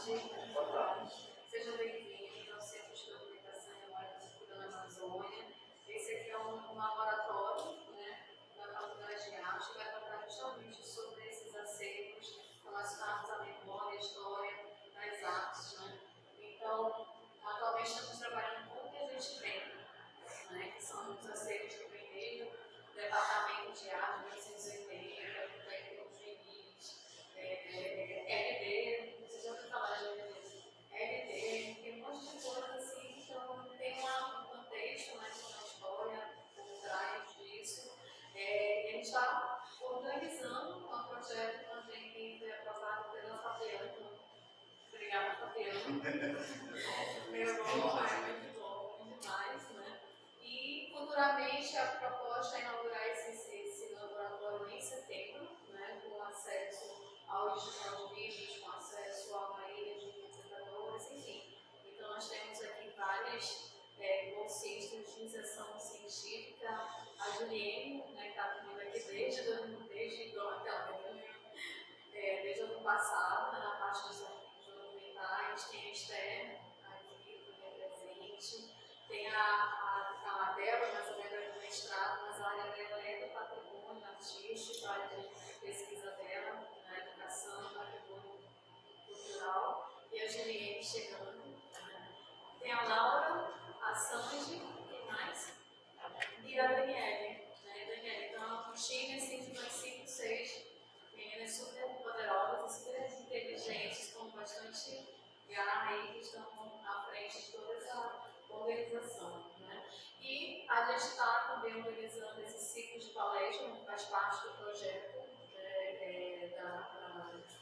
tarde. Sejam bem-vindos ao Centro de Documentação e Memória da Cultura da Amazônia. Esse aqui é um laboratório, né, da Faculdade de Arte, que vai tratar justamente sobre esses acervos relacionados à memória, à história das artes. Né? Então, atualmente estamos trabalhando com o que a gente tem, né, que são os acervos que vem desde o Departamento de Arte de 1980, o técnico de Vinícius, LD, vocês já ouviram falar de LD? LD, tem um monte de coisa assim, então tem um contexto, né, uma história por trás disso. E a gente está organizando um projeto também que foi aprovado pela Fabiana. Obrigada, Fabiana. Meu bom, muito bom, muito demais, né? E futuramente a proposta é inaugurar esse laboratório em setembro, né, com acesso ao digital de vídeos, com acesso a uma ilha de computadores, enfim. Então nós temos aqui várias bolsistas de iniciação científica, a Juliene, né, que está comigo aqui desde o ano passado, né, na parte dos arquivos documentais, tem a Esther aqui também presente, tem a Débora, mais ou menos do mestrado, mas a área dela é do patrimônio artístico, a área de pesquisa dela, na educação, patrimônio cultural, e a Juliene chegando. Tem a Laura, a Sandy, quem mais? E a Daniele. Né? Daniele, então, um time assim, de umas 5, 6 meninas super poderosas, super inteligentes, com bastante garra e que estão à frente de toda essa organização. Né? E a gente está também organizando esse ciclo de palestra, que faz parte do projeto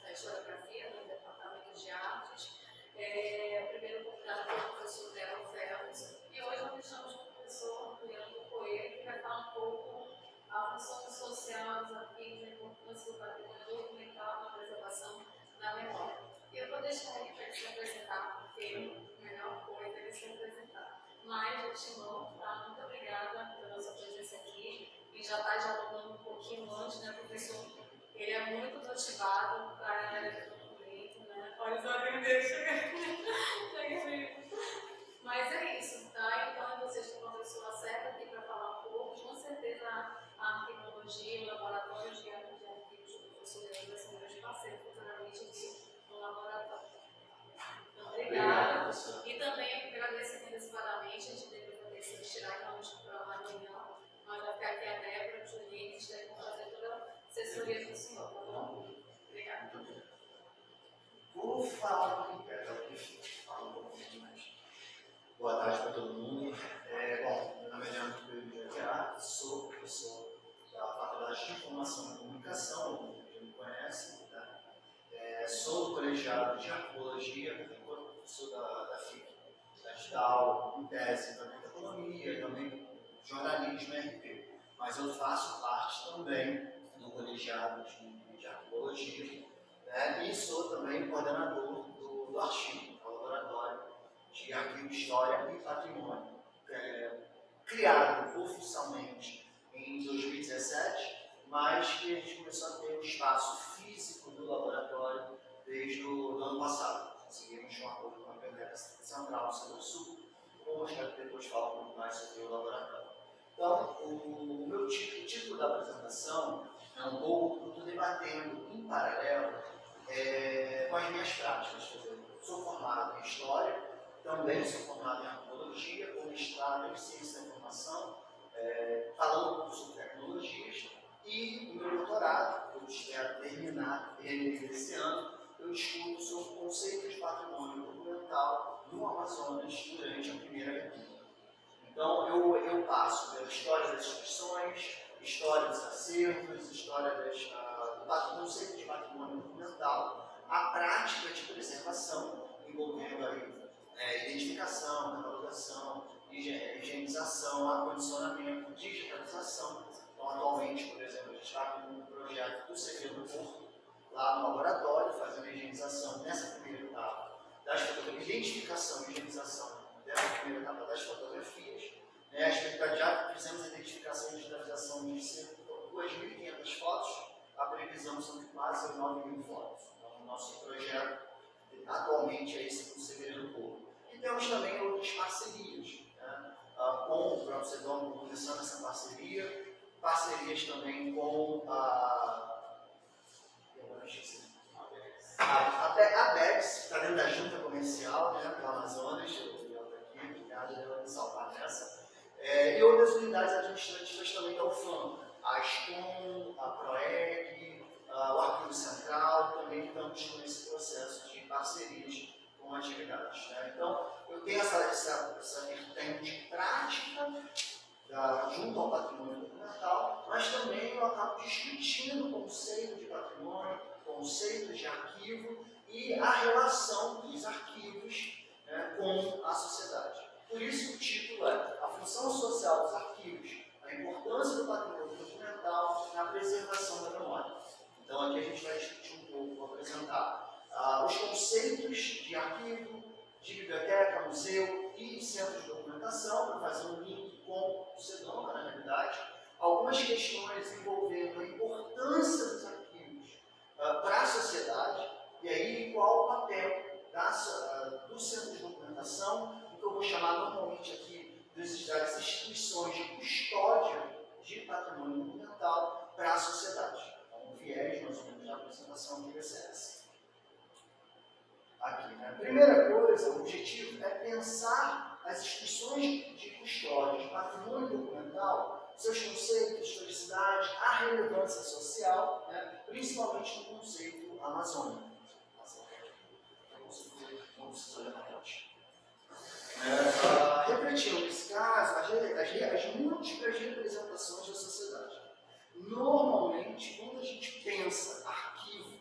da historiografia, do Departamento de Artes. O primeiro convidado foi o professor Delo Ferros, e hoje nós estamos com o professor Leandro Coelho, que vai falar um pouco a função social dos arquivos, a importância do patrimônio documental na preservação da memória. E eu vou deixar ele para ele se apresentar, porque a melhor coisa é ele se apresentar. Mas, de antemão, tá? Muito obrigada pela sua presença aqui, e já está dialogando um pouquinho antes, né, professor? Ele é muito motivado para a área do documento, né? Olha só quem deixa. Mas é isso, tá? Então, vocês têm uma pessoa certa aqui para falar um pouco. Com certeza, a arqueologia, o laboratório de arquivos do professor Leandro vai ser meu parceiro futuramente aqui no laboratório. Então, obrigada. E também agradecer antecipadamente, a gente deve poder se tirar em nome para uma reunião. Nós vamos ficar aqui a Débora, o Julinho, que está vão fazer toda a assessoria do senhor, tá bom? Obrigada. Vou falar um pouquinho mais. Boa tarde para todo mundo. Bom, meu nome é Leandro Coelho de Arquear, sou professor da Faculdade de Informação e Comunicação, como quem me conhece. Né? Sou do colegiado de Arqueologia, enquanto professor da FIC, da Digital, em tese também da Economia, também jornalismo e RP. Mas eu faço parte também do colegiado de Arqueologia, né? E sou também coordenador do artigo, do laboratório de Arquivo, História e Patrimônio, criado oficialmente em 2017, mas que a gente começou a ter um espaço físico do laboratório desde o ano passado. Conseguimos um acordo com a Biblioteca Central do Centro-Sul, vou mostrar depois falar um pouco mais sobre o laboratório. Então, o meu título da apresentação é um pouco, eu estou debatendo em paralelo com as minhas práticas. Eu sou formado em História, também sou formado em Arqueologia, com mestrado em Ciência da Informação, falando um pouco sobre tecnologias, e o meu doutorado, eu espero terminar ele esse ano, eu discuto sobre o conceito de patrimônio documental no Amazonas durante a Primeira República. Então, eu passo pela história das instituições, história dos acervos, história do conceito de patrimônio documental, a prática de preservação, envolvendo aí identificação, catalogação, higienização, acondicionamento, digitalização. Então, atualmente, por exemplo, a gente está com um projeto do CV do Porto, lá no laboratório, fazendo a higienização nessa primeira etapa das fotografias, identificação e higienização dessa primeira etapa das fotografias. A expectativa, fizemos a identificação e digitalização de cerca de 2.500 fotos, a previsão são de quase 9.000 fotos. Então, o nosso projeto atualmente somente a esse Conselheiro do Povo. E temos também outras parcerias, né? Com o próprio Sedom, começando essa parceria, parcerias também com a BEPS, que está dentro da junta comercial, né, do Amazonas, eu aqui, obrigado por me salvar nessa, e outras unidades administrativas também da UFAM, a ASCOM, a PROEG, o Arquivo Central, também estamos nesse processo de parcerias com atividades. Né? Então, eu tenho essa vertente prática junto ao patrimônio documental, mas também eu acabo discutindo o conceito de patrimônio, conceito de arquivo e a relação dos arquivos, né, com a sociedade. Por isso o título é A Função Social dos Arquivos, a importância do patrimônio documental na preservação da memória. Então aqui a gente vai discutir um pouco, vou apresentar os conceitos de arquivo, de biblioteca, museu e centros de documentação, para fazer um link com o SEDOM, na realidade, algumas questões envolvendo a importância dos arquivos para a sociedade, e aí qual o papel do centro de documentação, o que eu vou chamar normalmente aqui das instituições de custódia de patrimônio documental para a sociedade. Então, o viés, mais ou menos, da apresentação do IBCS. Aqui, né? Primeira coisa, o objetivo é pensar as instituições de custódia de patrimônio documental, seus conceitos, historicidade, a relevância social, né? Principalmente no conceito Amazônia. Não precisa olhar para frente. Refletindo nesse caso, as múltiplas representações da sociedade. Normalmente, quando a gente pensa arquivo,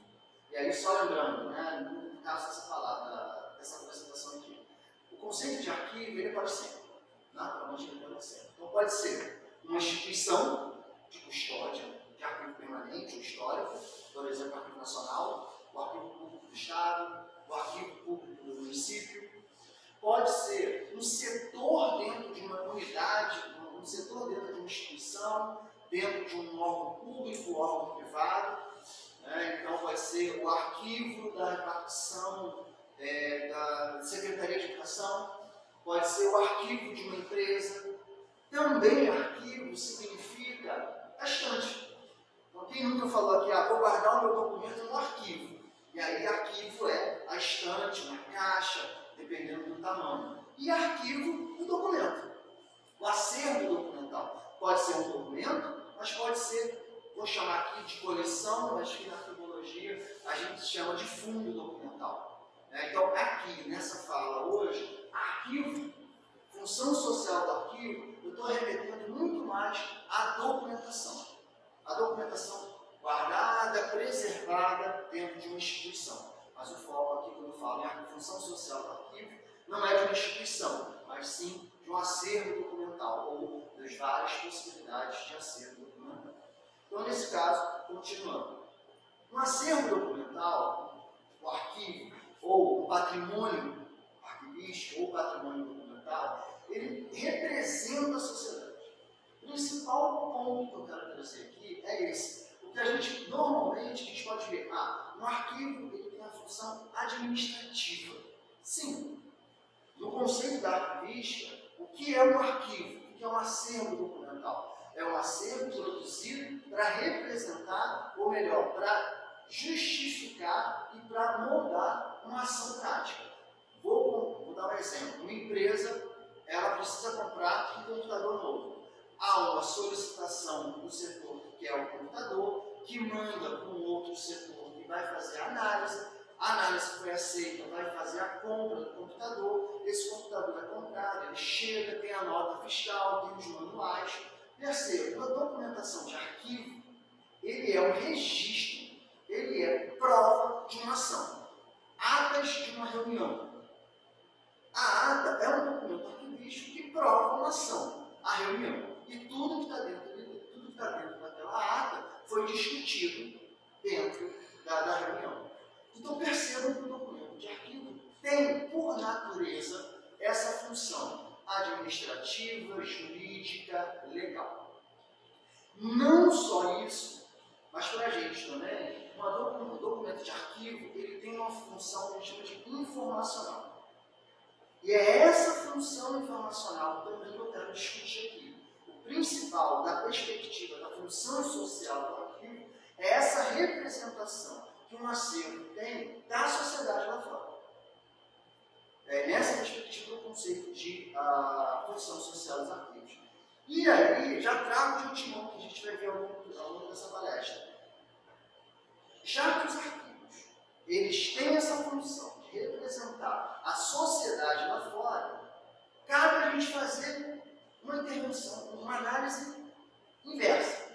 e aí só lembrando, né, no caso dessa palavra, dessa apresentação aqui, o conceito de arquivo ele pode ser, naturalmente ele pode ser. Então pode ser uma instituição de custódia, de arquivo permanente ou histórico, por exemplo, o Arquivo Nacional, o Arquivo Público do Estado, o Arquivo Público do Município. Pode ser um setor dentro de uma unidade, um setor dentro de uma instituição, dentro de um órgão público, órgão privado. Né? Então, pode ser o arquivo da repartição da Secretaria de Educação, pode ser o arquivo de uma empresa. Também arquivo significa a estante. Então, quem nunca falou aqui, vou guardar o meu documento no arquivo. E aí, arquivo é a estante, uma caixa, dependendo do tamanho. E arquivo, o documento. O acervo documental. Pode ser um documento, mas pode ser, vou chamar aqui de coleção, mas que na arquivologia a gente chama de fundo documental. Então, aqui, nessa fala hoje, arquivo, função social do arquivo, eu estou remetendo muito mais à documentação. A documentação guardada, preservada dentro de uma instituição. Mas o foco aqui, quando eu falo em função social do arquivo, não é de uma instituição, mas sim de um acervo documental, ou das várias possibilidades de acervo documental. Então, nesse caso, continuando. Um acervo documental, o arquivo, ou o patrimônio arquivístico, ou patrimônio documental, ele representa a sociedade. O principal ponto que eu quero trazer aqui é esse. O que a gente, normalmente, a gente pode ver, um arquivo ele tem a função administrativa. Sim. No conceito da arquivística, o que é um arquivo? O que é um acervo documental? É um acervo produzido para representar, ou melhor, para justificar e para moldar uma ação prática. Vou dar um exemplo. Uma empresa, ela precisa comprar um computador novo. Há uma solicitação do setor que é o computador, que manda para um outro setor que vai fazer a análise que foi aceita vai fazer a compra do computador, esse computador é comprado, ele chega, tem a nota fiscal, tem os manuais. Terceiro, uma documentação de arquivo, ele é um registro, ele é prova de uma ação. Atas de uma reunião. A ata é um documento arquivístico que prova uma ação, a reunião. E tudo que está dentro daquela ata foi discutido dentro da reunião. Então percebam que o documento de arquivo tem, por natureza, essa função administrativa, jurídica, legal. Não só isso, mas para a gente também, um documento de arquivo ele tem uma função que a gente chama de informacional. E é essa função informacional também que eu quero discutir aqui. O principal da perspectiva da função social do arquivo é essa representação que um acervo tem da sociedade lá fora. É nessa perspectiva do conceito de função social dos arquivos. E aí, já trago de ultimão que a gente vai ver ao longo dessa palestra. Já que os arquivos, eles têm essa função de representar a sociedade lá fora, cabe a gente fazer uma intervenção, uma análise inversa.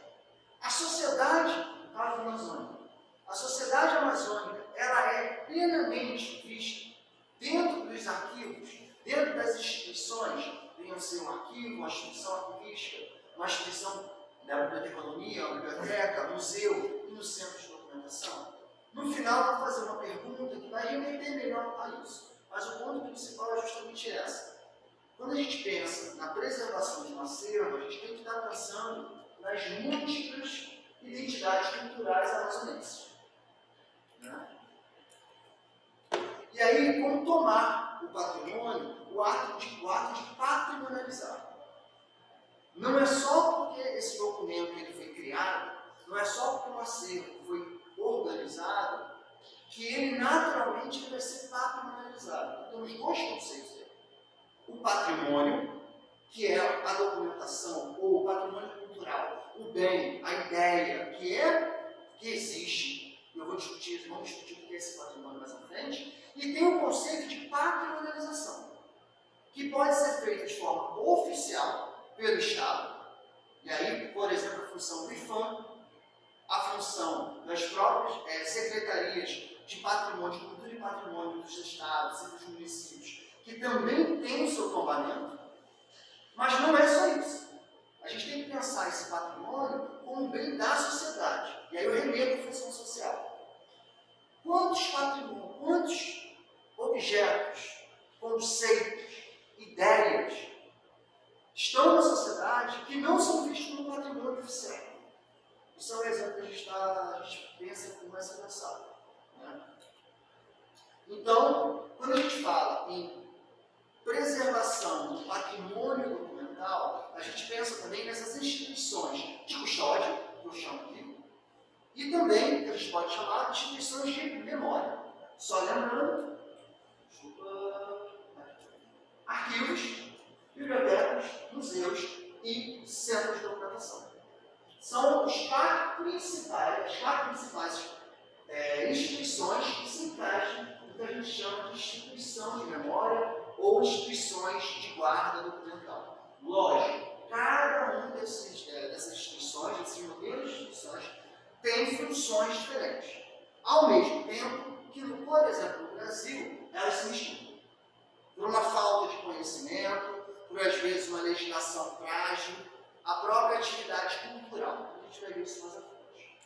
A sociedade, no caso amazônica, a sociedade amazônica, ela é plenamente vista dentro dos arquivos, dentro das instituições, venham ser um arquivo, uma instituição arquivística, uma instituição da biblioteconomia, uma biblioteca, museu e no centro de documentação. No final, eu vou fazer uma pergunta que vai remeter melhor a isso. Mas o ponto principal é justamente essa. Quando a gente pensa na preservação de um acervo, a gente tem que estar pensando nas múltiplas identidades culturais amazonenses. Né? E aí, como tomar o patrimônio, o ato de patrimonializar. Não é só porque esse documento ele foi criado, não é só porque um acervo foi organizado, que ele naturalmente vai ser patrimonializado. Então, os dois conceitos dele. O patrimônio, que é a documentação, ou o patrimônio cultural, o bem, a ideia, que existe, e vamos discutir o que é esse patrimônio mais à frente, e tem o conceito de patrimonialização, que pode ser feito de forma oficial pelo Estado, e aí, por exemplo, a função do IFAM, a função das próprias secretarias de patrimônio, de cultura e patrimônio dos estados e dos municípios, que também tem o seu tombamento, mas não é só isso. A gente tem que pensar esse patrimônio como um bem da sociedade, e aí eu remeto à função social. Quantos patrimônios, quantos objetos, conceitos, ideias estão na sociedade que não são vistos no patrimônio oficial? Isso é um exemplo que a gente pensa e começa a pensar. Né? Então, quando a gente fala em preservação do patrimônio documental, a gente pensa também nessas instituições de custódia, que eu chamo aqui, e também, que a gente pode chamar de instituições de memória. Só lembrando, arquivos, bibliotecas, museus e centros de documentação. São as quatro principais instituições que se encaixam no que a gente chama de instituição de memória ou instituições de guarda documental. Lógico, cada uma dessas instituições, desses modelos de instituições, tem funções diferentes. Ao mesmo tempo que, por exemplo, no Brasil, elas se misturam. Por uma falta de conhecimento, por às vezes uma legislação frágil, a própria atividade cultural. A gente vai ver isso mais à frente.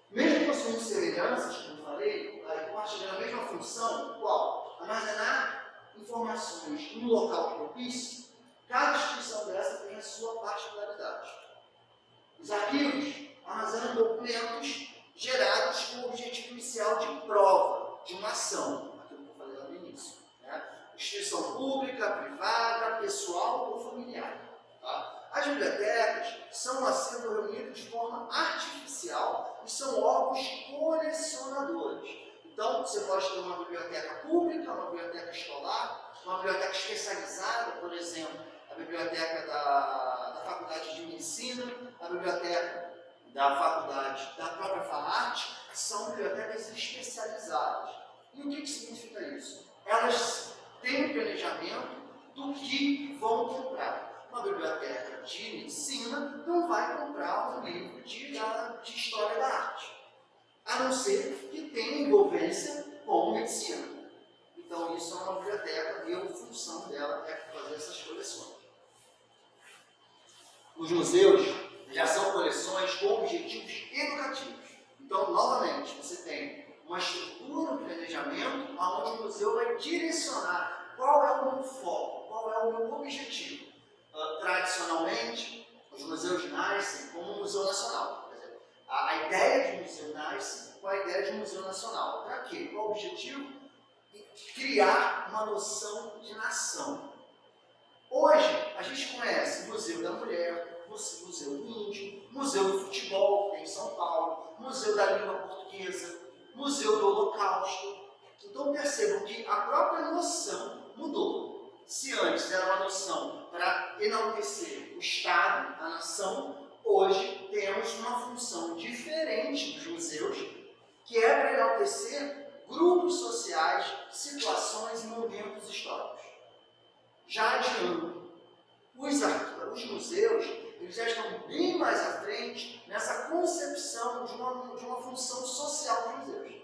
Mesmo possuindo semelhanças, como eu falei, compartilhando a mesma função, qual? Armazenar informações no local propício, cada instituição dessa tem a sua particularidade. Os arquivos armazenam documentos gerados com o objetivo inicial de prova, de uma ação, aquilo que eu falei lá no início. Né? Instituição pública, privada, pessoal ou familiar. Tá? As bibliotecas são um acervo reunido de forma artificial e são órgãos colecionadores. Então, você pode ter uma biblioteca pública, uma biblioteca escolar, uma biblioteca especializada, por exemplo, a biblioteca da Faculdade de Medicina, a biblioteca da Faculdade da própria FAART, são bibliotecas especializadas. E o que significa isso? Elas têm um planejamento do que vão comprar. Uma biblioteca de medicina não vai comprar um livro de história da arte, a não ser que tenha envolvência com medicina. Então, isso é uma biblioteca e a função dela é fazer essas coleções. Os museus já são coleções com objetivos educativos. Então, novamente, você tem uma estrutura, um planejamento, onde o museu vai direcionar qual é o meu foco, qual é o meu objetivo. Tradicionalmente, os museus nascem como um museu nacional. Quer dizer, a ideia de museu nasce com a ideia de museu nacional. Para quê? Qual o objetivo? criar uma noção de nação. Hoje, a gente conhece Museu da Mulher, Museu do Índio, Museu do Futebol, que tem em São Paulo, Museu da Língua Portuguesa, Museu do Holocausto. Então percebam que a própria noção mudou. Se antes era uma noção para enaltecer o Estado, a nação, hoje temos uma função diferente dos museus, que é para enaltecer grupos sociais, situações e momentos históricos. Já adiando, os museus eles já estão bem mais à frente nessa concepção de uma função social dos museus.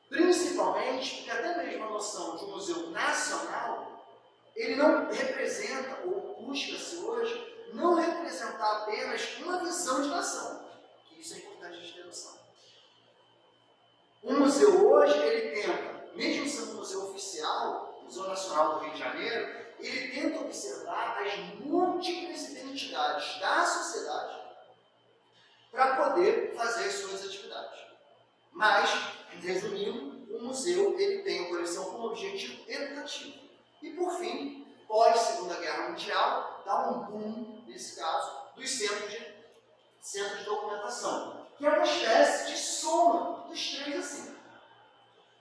Principalmente porque até mesmo a noção de um museu nacional, ele não representa, ou busca-se hoje, não representar apenas uma visão de nação, que isso é importante a gente ter noção. O museu hoje, ele tenta, mesmo sendo um museu oficial, o Museu Nacional do Rio de Janeiro, ele tenta observar as múltiplas identidades da sociedade para poder fazer as suas atividades. Mas, resumindo, o museu ele tem a coleção como objetivo educativo. E, por fim, pós-Segunda Guerra Mundial, dá um boom, nesse caso, dos centros de documentação, que é uma espécie de soma dos três assim.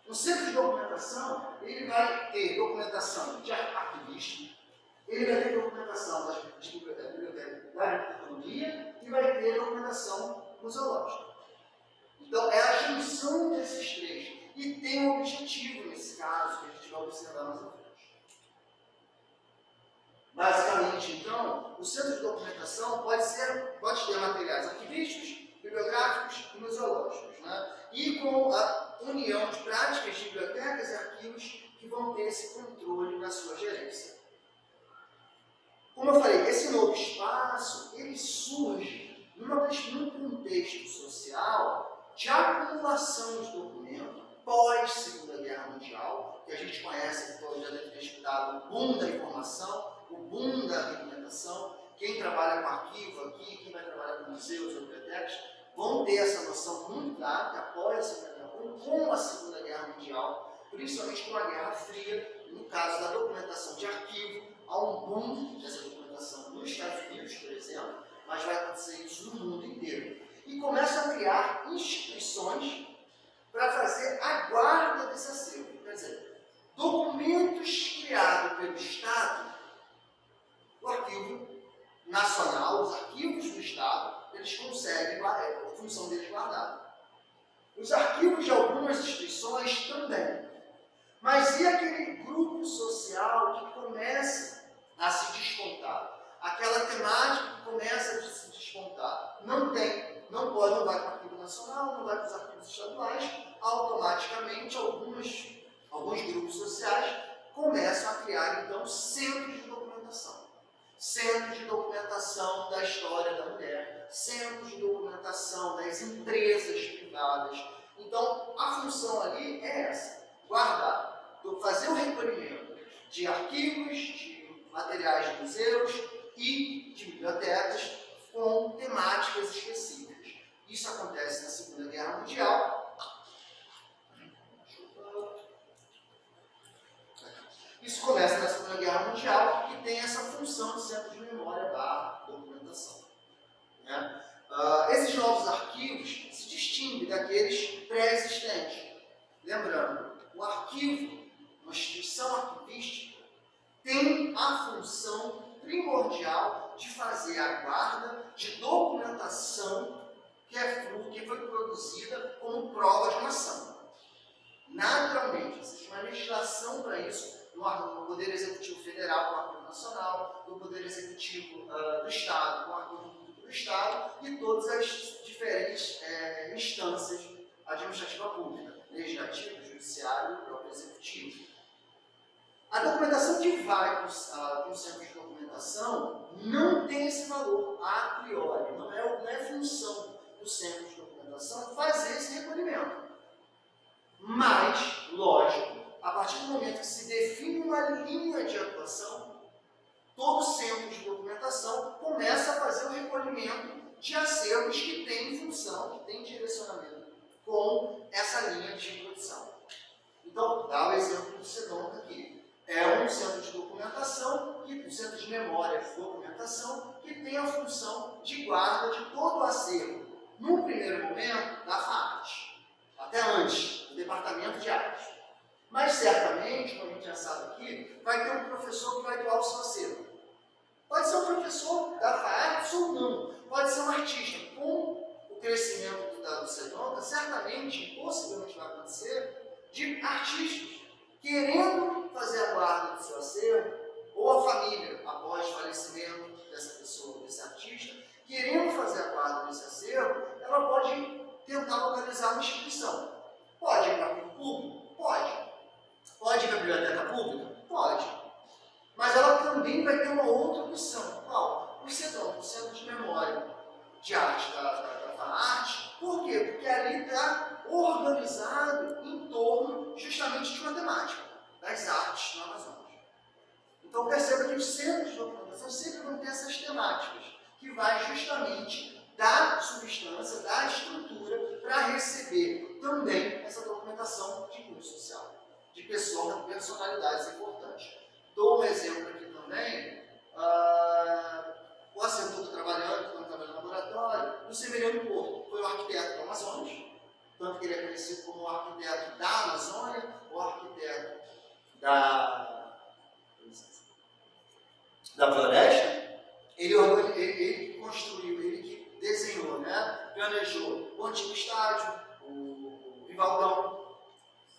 No centro de documentação, ele vai ter documentação de arquivística, ele vai ter documentação de biblioteca da arquitetura e vai ter documentação museológica. Então, é a junção desses três. E tem um objetivo nesse caso, que a gente vai observar mais à frente. Basicamente, então, o centro de documentação pode ter materiais arquivísticos, bibliográficos e museológicos, né? E com a união de práticas de bibliotecas e arquivos que vão ter esse controle na sua gerência. Como eu falei, esse novo espaço, ele surge num contexto social de acumulação de documento pós-Segunda Guerra Mundial, que a gente conhece, que todos já devem ter estudado, o boom da informação, o boom da documentação. Quem trabalha com arquivo aqui, quem vai trabalhar com museus ou bibliotecas, vão ter essa noção muito clara que após a Segunda Guerra Mundial, com a Segunda Guerra Mundial, principalmente com a Guerra Fria, no caso da documentação de arquivo, há um boom dessa documentação nos Estados Unidos, por exemplo, mas vai acontecer isso no mundo inteiro. E começam a criar instituições para fazer a guarda desse acervo. Quer dizer, documentos criados pelo Estado, o arquivo nacional, os arquivos do Estado, eles conseguem, a função deles guardar. Os arquivos de algumas instituições também. Mas e aquele grupo social que começa a se despontar? Aquela temática que começa a se despontar? Não vai para o arquivo nacional, não vai para os arquivos estaduais, automaticamente alguns grupos sociais começam a criar, então, centros de documentação. Centros de documentação da história da mulher, centros de documentação das empresas privadas. Então, a função ali é essa, guardar, fazer o recolhimento de arquivos, de materiais de museus e de bibliotecas com temáticas específicas. Isso acontece na Segunda Guerra Mundial. Isso começa na Segunda Guerra Mundial e tem essa função de centro de memória / documentação. Né? Esses novos arquivos se distinguem daqueles pré-existentes. Lembrando, o arquivo, uma instituição arquivística, tem a função primordial de fazer a guarda de documentação que foi produzida como prova de uma ação. Naturalmente, existe uma legislação para isso no Poder Executivo Federal com o Arquivo Nacional, no Poder Executivo do Estado com o Arquivo Público do Estado e todas as diferentes instâncias administrativas públicas, legislativo, judiciário e próprio executivo. A documentação que vai para o centro de documentação não tem esse valor a priori, não é função do centro de documentação fazer esse recolhimento. Mas, lógico, a partir do momento que se define uma linha de atuação, todo centro de documentação começa a fazer o recolhimento de acervos que têm função, que têm direcionamento com essa linha de produção. Então, dá o exemplo do SEDONC aqui. É um centro de documentação, um centro de memória e documentação, que tem a função de guarda de todo o acervo, no primeiro momento, da FAART, até antes, do Departamento de Arte. Mas, certamente, como a gente já sabe aqui, vai ter um professor que vai doar o seu acervo. Pode ser um professor da FAART ou não. Pode ser um artista. Com o crescimento do SEDONC, certamente, possivelmente vai acontecer, de artistas querendo fazer a guarda do seu acervo, ou a família, após o falecimento dessa pessoa, desse artista, querendo fazer a guarda desse acervo, ela pode tentar localizar uma instituição. Pode ir para o público? Pode. Pode ir para a biblioteca pública? Pode. Mas ela também vai ter uma outra opção. Qual? O SEDONC, o Centro de Memória de Arte da FAART. Por quê? Porque ali está organizado em torno justamente de matemática, das artes no Amazonas. Então perceba que os centros de documentação sempre vão ter essas temáticas, que vai justamente dar substância, dar estrutura para receber também essa documentação de cunho social, de pessoas, personalidades importantes. Dou um exemplo aqui também, o acervo que eu estou trabalhando, quando trabalho no laboratório, do Severiano Porto, foi o arquiteto do Amazonas, tanto que ele é conhecido como o arquiteto da Amazônia, o arquiteto da floresta. Ele construiu, ele que desenhou, né? Planejou o antigo estádio, o Vivaldão,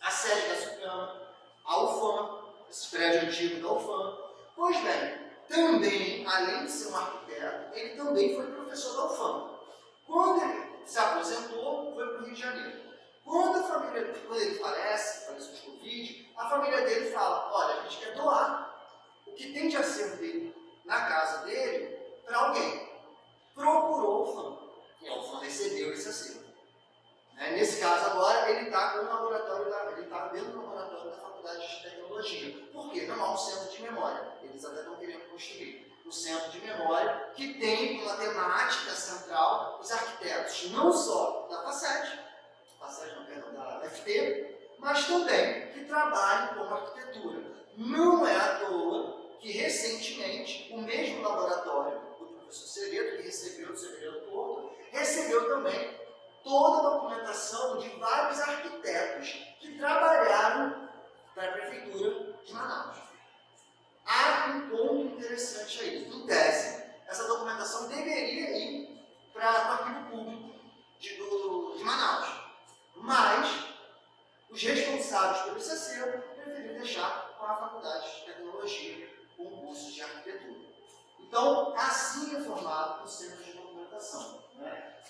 a sede da SUCAM, a UFAM, esse prédio antigo da UFAM. Pois bem, também, além de ser um arquiteto, ele também foi professor da UFAM. Quando ele se aposentou, foi para o Rio de Janeiro. Quando ele falece de Covid, a família dele fala: olha, a gente quer doar o que tem de acervo dele na casa dele para alguém. Procurou o UFAM. E a UFAM recebeu esse acervo. Nesse caso agora, ele está com o laboratório ele está dentro do laboratório da Faculdade de Tecnologia. Por quê? Não há um centro de memória. Eles até estão querendo construir um centro de memória que tem uma temática central os arquitetos, não só da FACET, da FT, mas também que trabalham com arquitetura. Não é à toa que recentemente o mesmo laboratório do professor Sereto, que recebeu do Severiano Porto, recebeu também toda a documentação de vários arquitetos que trabalharam para a Prefeitura de Manaus. Há um ponto interessante aí. Em tese, essa documentação deveria ir para o arquivo público de Manaus. Mas os responsáveis pelo esse acervo preferiram deixar com a Faculdade de Tecnologia, com o curso de arquitetura. Então, assim é formado o centro de documentação,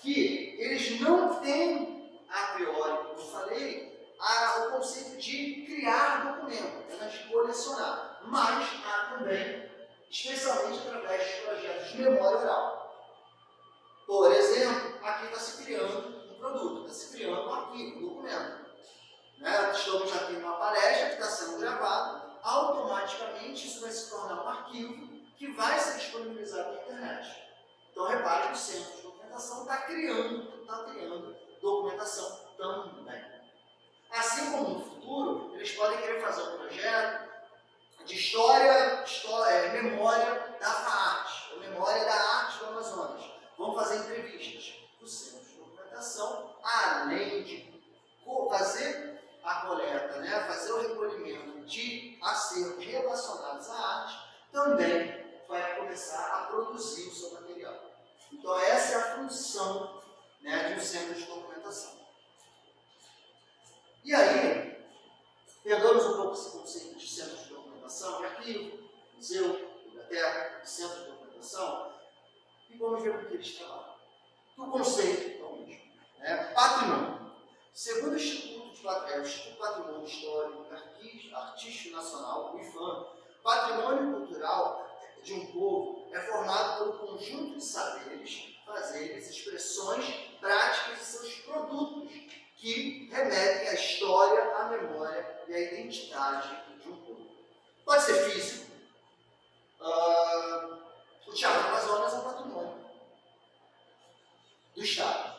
que eles não têm, a priori, como eu falei, o conceito de criar documento, apenas de colecionar, mas há também, especialmente através de projetos de memória oral. Por exemplo, aqui está se criando um produto, está se criando um arquivo, um documento. Estamos aqui numa palestra que está sendo gravada, automaticamente isso vai se tornar um arquivo que vai ser disponibilizado na internet. Então, repare que o centro de documentação está criando documentação também. Assim como no futuro, eles podem querer fazer um projeto de memória da FAART, ou memória da arte do Amazonas. Vão fazer entrevistas. O centro de documentação, além de fazer a coleta, fazer o recolhimento de acervos relacionados à arte, também vai começar a produzir o seu material. Então, essa é a função de um centro de documentação. E aí, pegamos um pouco esse conceito de centro de documentação, de arquivo, museu, biblioteca, centro de documentação, e vamos ver o que eles trabalham. O conceito é o mesmo. Patrimônio. Segundo o Instituto Patrimônio Histórico e Artístico Nacional, o IFAM, patrimônio cultural de um povo é formado pelo conjunto de saberes, fazeres, expressões, práticas e seus produtos que remetem à história, à memória e à identidade de um povo. Pode ser físico. O Teatro Amazonas é um patrimônio do Estado.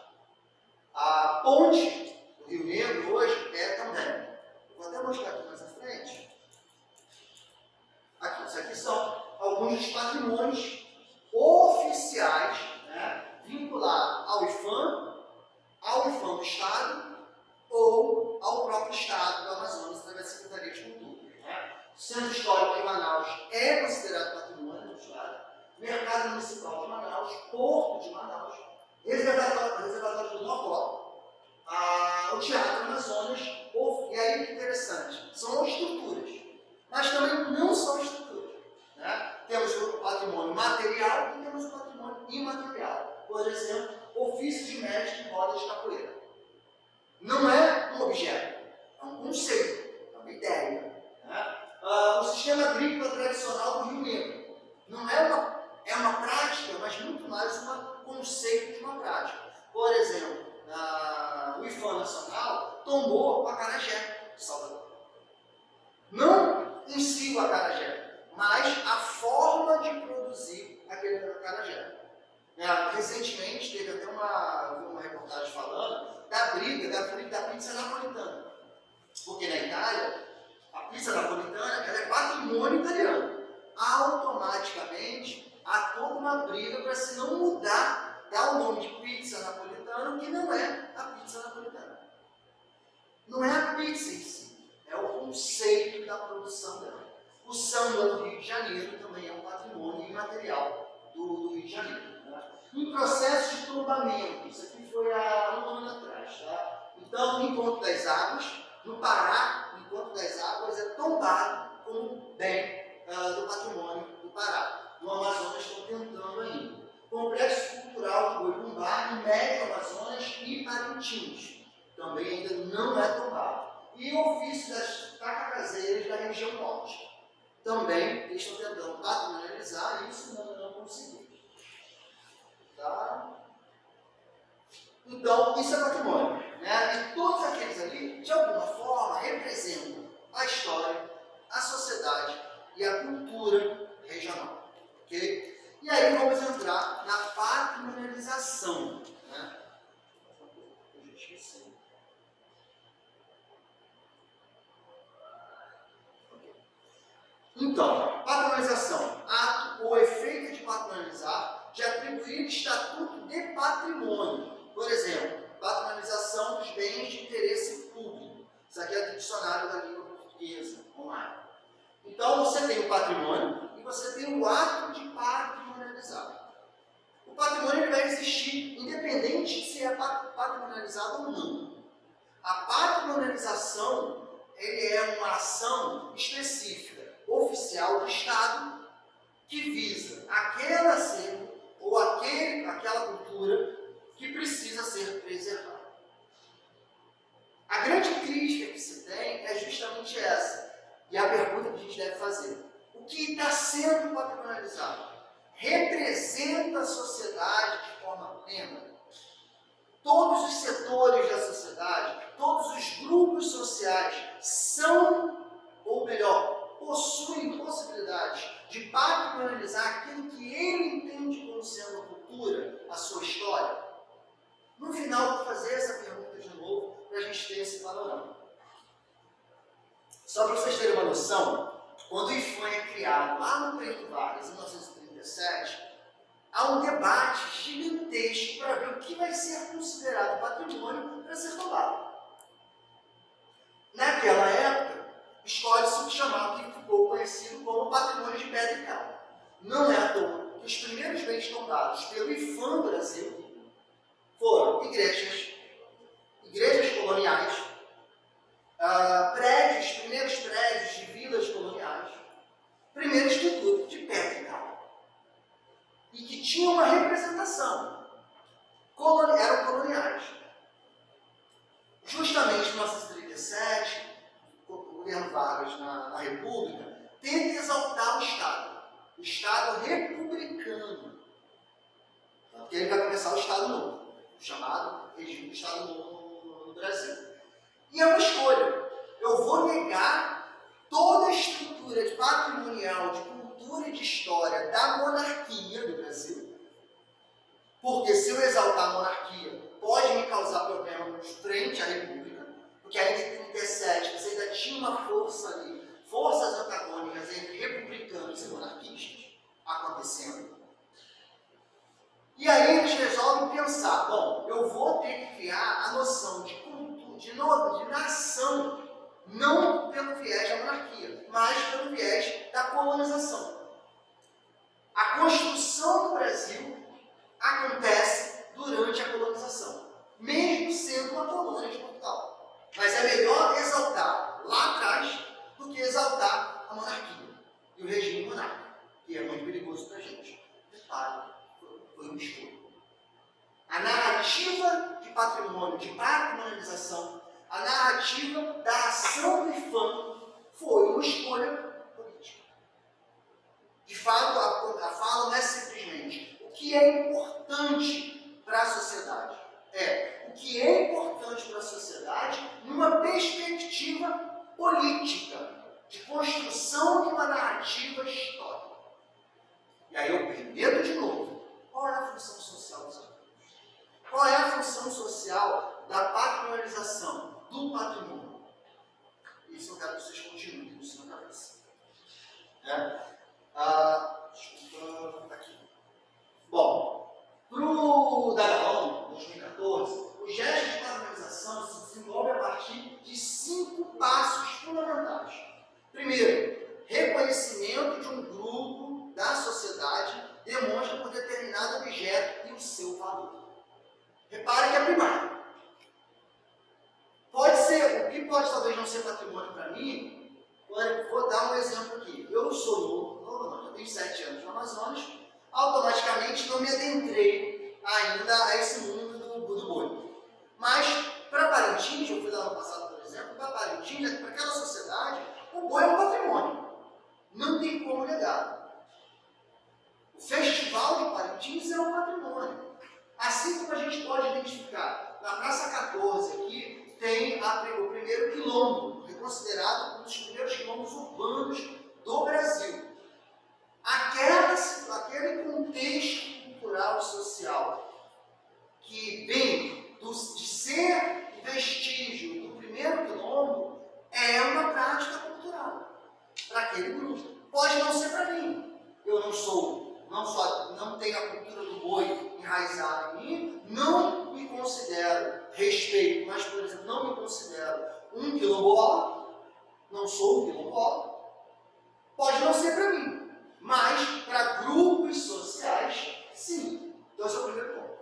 A ponte do Rio Negro hoje é também. Vou até mostrar. os patrimônios oficiais, né, vinculados ao IFAM do Estado ou ao próprio Estado do Amazonas, através da Secretaria de Cultura. Né? O Centro Histórico de Manaus é considerado patrimônio do Estado, Mercado Municipal de Manaus, Porto de Manaus, Reservatório do Mocó, o Teatro Amazonas, e aí que interessante, são estruturas, mas também não são estruturas. Né? Temos o patrimônio material e temos o patrimônio imaterial. Por exemplo, ofício de mestre em roda de capoeira. Não é um objeto, é um conceito, é uma ideia. Né? O sistema agrícola tradicional do Rio Negro não é uma prática, mas muito mais um conceito de uma prática. Por exemplo, o IFAM Nacional tombou o acarajé de Salvador. Não em si o acarajé, mas a forma de produzir aquele acarajé. Recentemente teve até uma reportagem falando da briga da pizza napolitana. Porque na Itália, a pizza napolitana ela é patrimônio italiano. Automaticamente, há toda uma briga para se não mudar, dar o nome de pizza napolitana, que não é a pizza napolitana. Não é a pizza em si, é o conceito da produção dela. O samba do Rio de Janeiro também é um patrimônio imaterial do Rio de Janeiro. Em processo de tombamento, isso aqui foi há um ano atrás. Tá? Então, o Encontro das Águas, no Pará, o Encontro das Águas é tombado como bem do patrimônio do Pará. No Amazonas estão tentando ainda. Complexo Cultural do Boi-Bumbá, no Médio Amazonas e Parintins. Também ainda não é tombado. E o ofício das tacacazeiras da região norte. Também eles estão tentando patrimonializar isso, não conseguiram. Tá? Então, isso é patrimônio. Né? E todos aqueles ali, de alguma forma, representam a história, a sociedade e a cultura regional. Okay? E aí vamos entrar na patrimonialização. Né? Eu já esqueci. Então, patrimonialização, ato ou efeito de patrimonializar, de atribuir estatuto de patrimônio. Por exemplo, patrimonialização dos bens de interesse público. Isso aqui é do dicionário da língua portuguesa, online. Então, você tem o patrimônio e você tem o ato de patrimonializar. O patrimônio ele vai existir independente de se é patrimonializado ou não. A patrimonialização ele é uma ação específica, oficial do Estado, que visa aquele acervo ou aquela cultura que precisa ser preservada. A grande crítica que se tem é justamente essa. E a pergunta que a gente deve fazer. O que está sendo patrimonializado representa a sociedade de forma plena? Todos os setores da sociedade, todos os grupos sociais são, ou melhor, possuem possibilidade de patrimonializar aquilo que ele entende como sendo a cultura, a sua história? No final, vou fazer essa pergunta de novo para a gente ter esse panorama. Só para vocês terem uma noção, quando o IFAM é criado lá no Preto Vargas, em 1937, há um debate gigantesco para ver o que vai ser considerado patrimônio para ser tombado. Naquela época, escolhe-se o que chamado, que ficou conhecido como patrimônio de pedra e cal. Não é à toa que os primeiros bens tombados pelo IFAM Brasil foram igrejas coloniais, primeiros prédios de vilas coloniais, primeira estrutura de pedra e cal. E que tinha uma representação. Eram coloniais. Justamente em 1937, o governo Vargas na República tenta exaltar o Estado republicano. Porque ele vai começar o Estado Novo, o chamado regime do Estado Novo no Brasil. E é uma escolha. Eu vou negar toda a estrutura patrimonial, de cultura e de história da monarquia do Brasil, porque se eu exaltar a monarquia, pode me causar problemas frente à República, porque ainda em 1937 você ainda tinha uma força ali, forças antagônicas entre republicanos e monarquistas, acontecendo. E aí eles resolvem pensar, bom, eu vou ter que criar a noção de cultura, de nação, não pelo viés da monarquia, mas pelo viés da colonização. A construção do Brasil acontece durante a colonização, mesmo sendo uma colônia de Portugal. Mas é melhor exaltar lá atrás do que exaltar a monarquia e o regime monárquico, que é muito perigoso para a gente. Detalhe, foi um estudo. A narrativa de patrimônio, de patrimonialização, a narrativa da ação do IFAM foi uma escolha política. De fato, a fala não é simplesmente o que é importante para a sociedade. É o que é importante para a sociedade numa perspectiva política, de construção de uma narrativa histórica. E aí eu pergunto de novo, qual é a função social dos alunos? Qual é a função social da patrimonialização, do patrimônio? Isso eu quero que vocês continuem com isso na cabeça. Desculpa, aqui. Bom, para o Dagalão, 2014, o gesto de patrimonialização se desenvolve a partir de 5 passos fundamentais. Primeiro, reconhecimento de um grupo da sociedade demonstra por determinado objeto e o seu valor. Repare que é primário. Pode ser, o que pode talvez não ser patrimônio para mim, vou dar um exemplo aqui. Eu sou novo, não, já tenho 7 anos no Amazonas, automaticamente não me adentrei ainda a esse mundo do boi. Mas, para Parintins, eu fui lá no passado, por exemplo, para Parintins, para aquela sociedade, o boi é um patrimônio. Não tem como negar. O Festival de Parintins é um patrimônio. Assim como a gente pode identificar, na Praça 14 aqui, tem o primeiro quilombo, considerado um dos primeiros quilombos urbanos do Brasil. Aquele contexto cultural e social que vem de ser vestígio do primeiro quilombo é uma prática cultural para aquele grupo. Pode não ser para mim. Eu não tenho a cultura do boi enraizada em mim, não me considero respeito, mas, por exemplo, não me considero um quilombola, não sou um quilombola. Pode não ser para mim, mas para grupos sociais, sim. Então, esse é o primeiro ponto.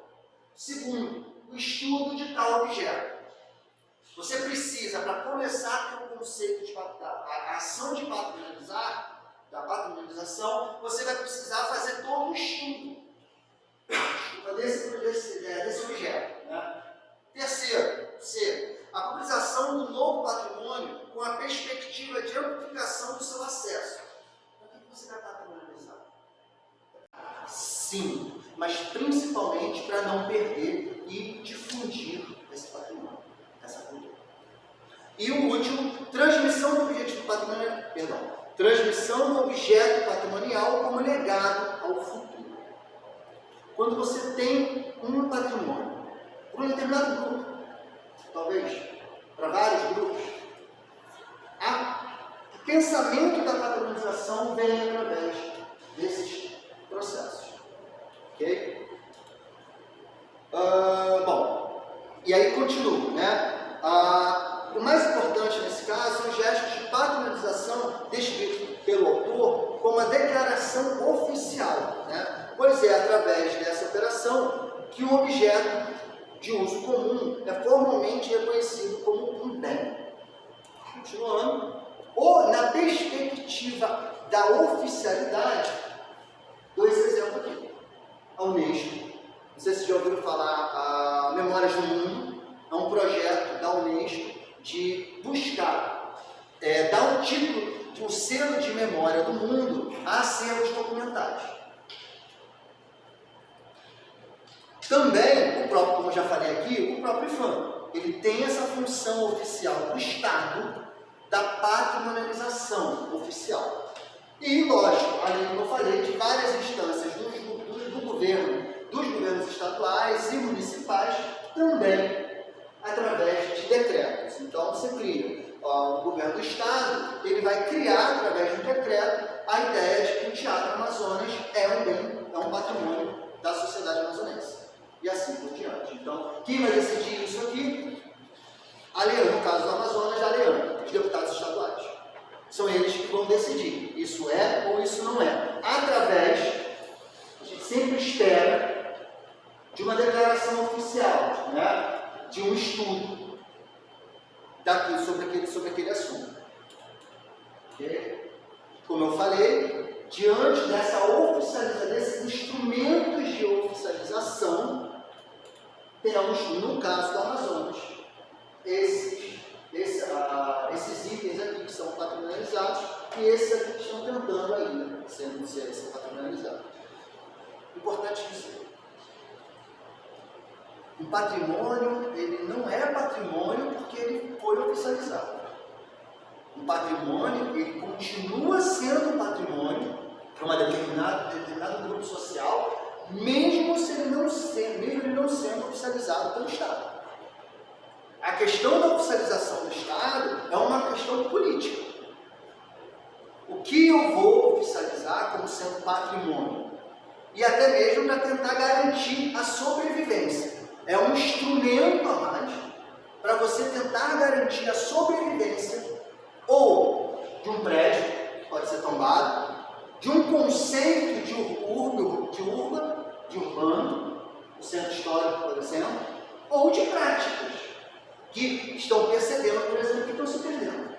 Segundo, o estudo de tal objeto. Você precisa, para começar a ter o conceito de a ação de da patrimonialização, você vai precisar fazer todo um estudo desse objeto. Né? Terceiro, a publicação do novo patrimônio com a perspectiva de amplificação do seu acesso. O que você vai patrimonializar? Sim, mas principalmente para não perder e difundir esse patrimônio, essa cultura. E o último, transmissão do objeto patrimonial como legado ao futuro. Quando você tem um patrimônio para um determinado grupo, talvez para vários grupos, o pensamento da patrimonialização vem através desses processos. Ok? E aí continua, né? O mais importante nesse caso são os gestos de patrimonialização descritos pelo autor como a declaração oficial, né? Pois é através dessa operação que o objeto de uso comum é formalmente reconhecido como um bem. Continuando, ou na perspectiva da oficialidade, dois exemplos aqui. A Unesco, não sei se já ouviram falar, a Memórias do Mundo, é um projeto da Unesco de buscar, dar um título, um selo de memória do mundo a acervos documentais. Também, como eu já falei aqui, o próprio IFAM, ele tem essa função oficial do Estado da patrimonialização oficial. E, lógico, além do que eu falei, de várias instâncias do governo, dos governos estaduais e municipais, também através de decretos. Então, você cria o governo do Estado, ele vai criar, através de um decreto a ideia de que o Teatro Amazonas é um bem, é um patrimônio da sociedade amazonense. E assim por diante. Então, quem vai decidir isso aqui? A Leandro, no caso do Amazonas, a Leandro, os deputados estaduais. São eles que vão decidir. Isso é ou isso não é. Através, a gente sempre espera, de uma declaração oficial, né? De um estudo sobre aquele assunto. Okay? Como eu falei, diante dessa oficialização, desses instrumentos de oficialização, temos, no caso do Amazonas, esses itens aqui que são patrimonializados e esses aqui que estão tentando ainda ser patrimonializados. Importante dizer. O patrimônio, ele não é patrimônio porque ele foi oficializado. O patrimônio, ele continua sendo um patrimônio para um determinado grupo social, mesmo ele não sendo oficializado pelo Estado. A questão da oficialização do Estado é uma questão política. O que eu vou oficializar como sendo patrimônio? E até mesmo para tentar garantir a sobrevivência. É um instrumento a mais para você tentar garantir a sobrevivência ou de um prédio, que pode ser tombado, de um conceito de urbano, o centro histórico, por exemplo, ou de práticas que estão percebendo, por exemplo, que estão se perdendo.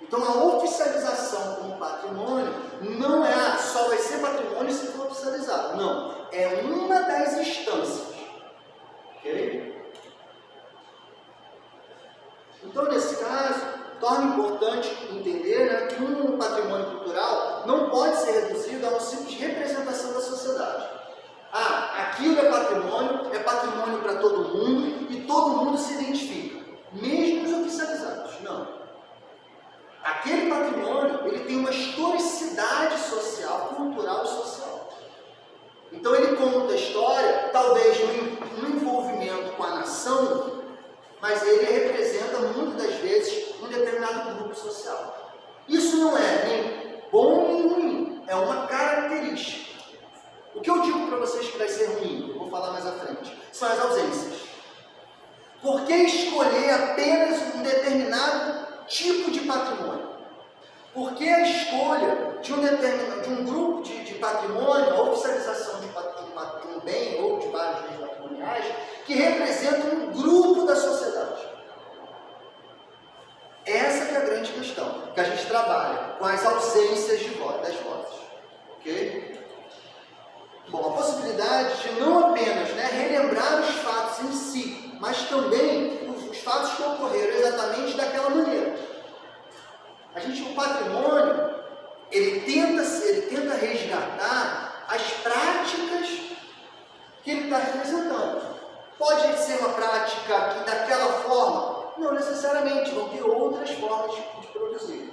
Então, a oficialização como patrimônio não é só vai ser patrimônio se for oficializado. Não, é uma das instâncias. Ok? Então, nesse caso, torna importante entender, né, que um patrimônio cultural não pode ser reduzido a uma simples representação da sociedade. Aquilo é patrimônio para todo mundo e todo mundo se identifica, mesmo os oficializados. Não. Aquele patrimônio, ele tem uma historicidade social, cultural e social. Então ele conta a história, talvez no envolvimento com a nação, mas ele representa muitas das vezes um determinado grupo social. Isso não é nem bom nem ruim, é uma característica. O que eu digo para vocês que vai ser ruim, eu vou falar mais à frente, são as ausências. Por que escolher apenas um determinado tipo de patrimônio? Por que a escolha de um grupo de patrimônio, a oficialização de um bem ou de vários bens patrimoniais, que representam um grupo da sociedade? Essa que é a grande questão, que a gente trabalha com as ausências das vozes. Ok? Bom, a possibilidade de não apenas relembrar os fatos em si, mas também os fatos que ocorreram exatamente daquela maneira. O patrimônio, ele tenta resgatar as práticas que ele está representando. Pode ser uma prática que daquela forma, não necessariamente, vão ter outras formas de produzir.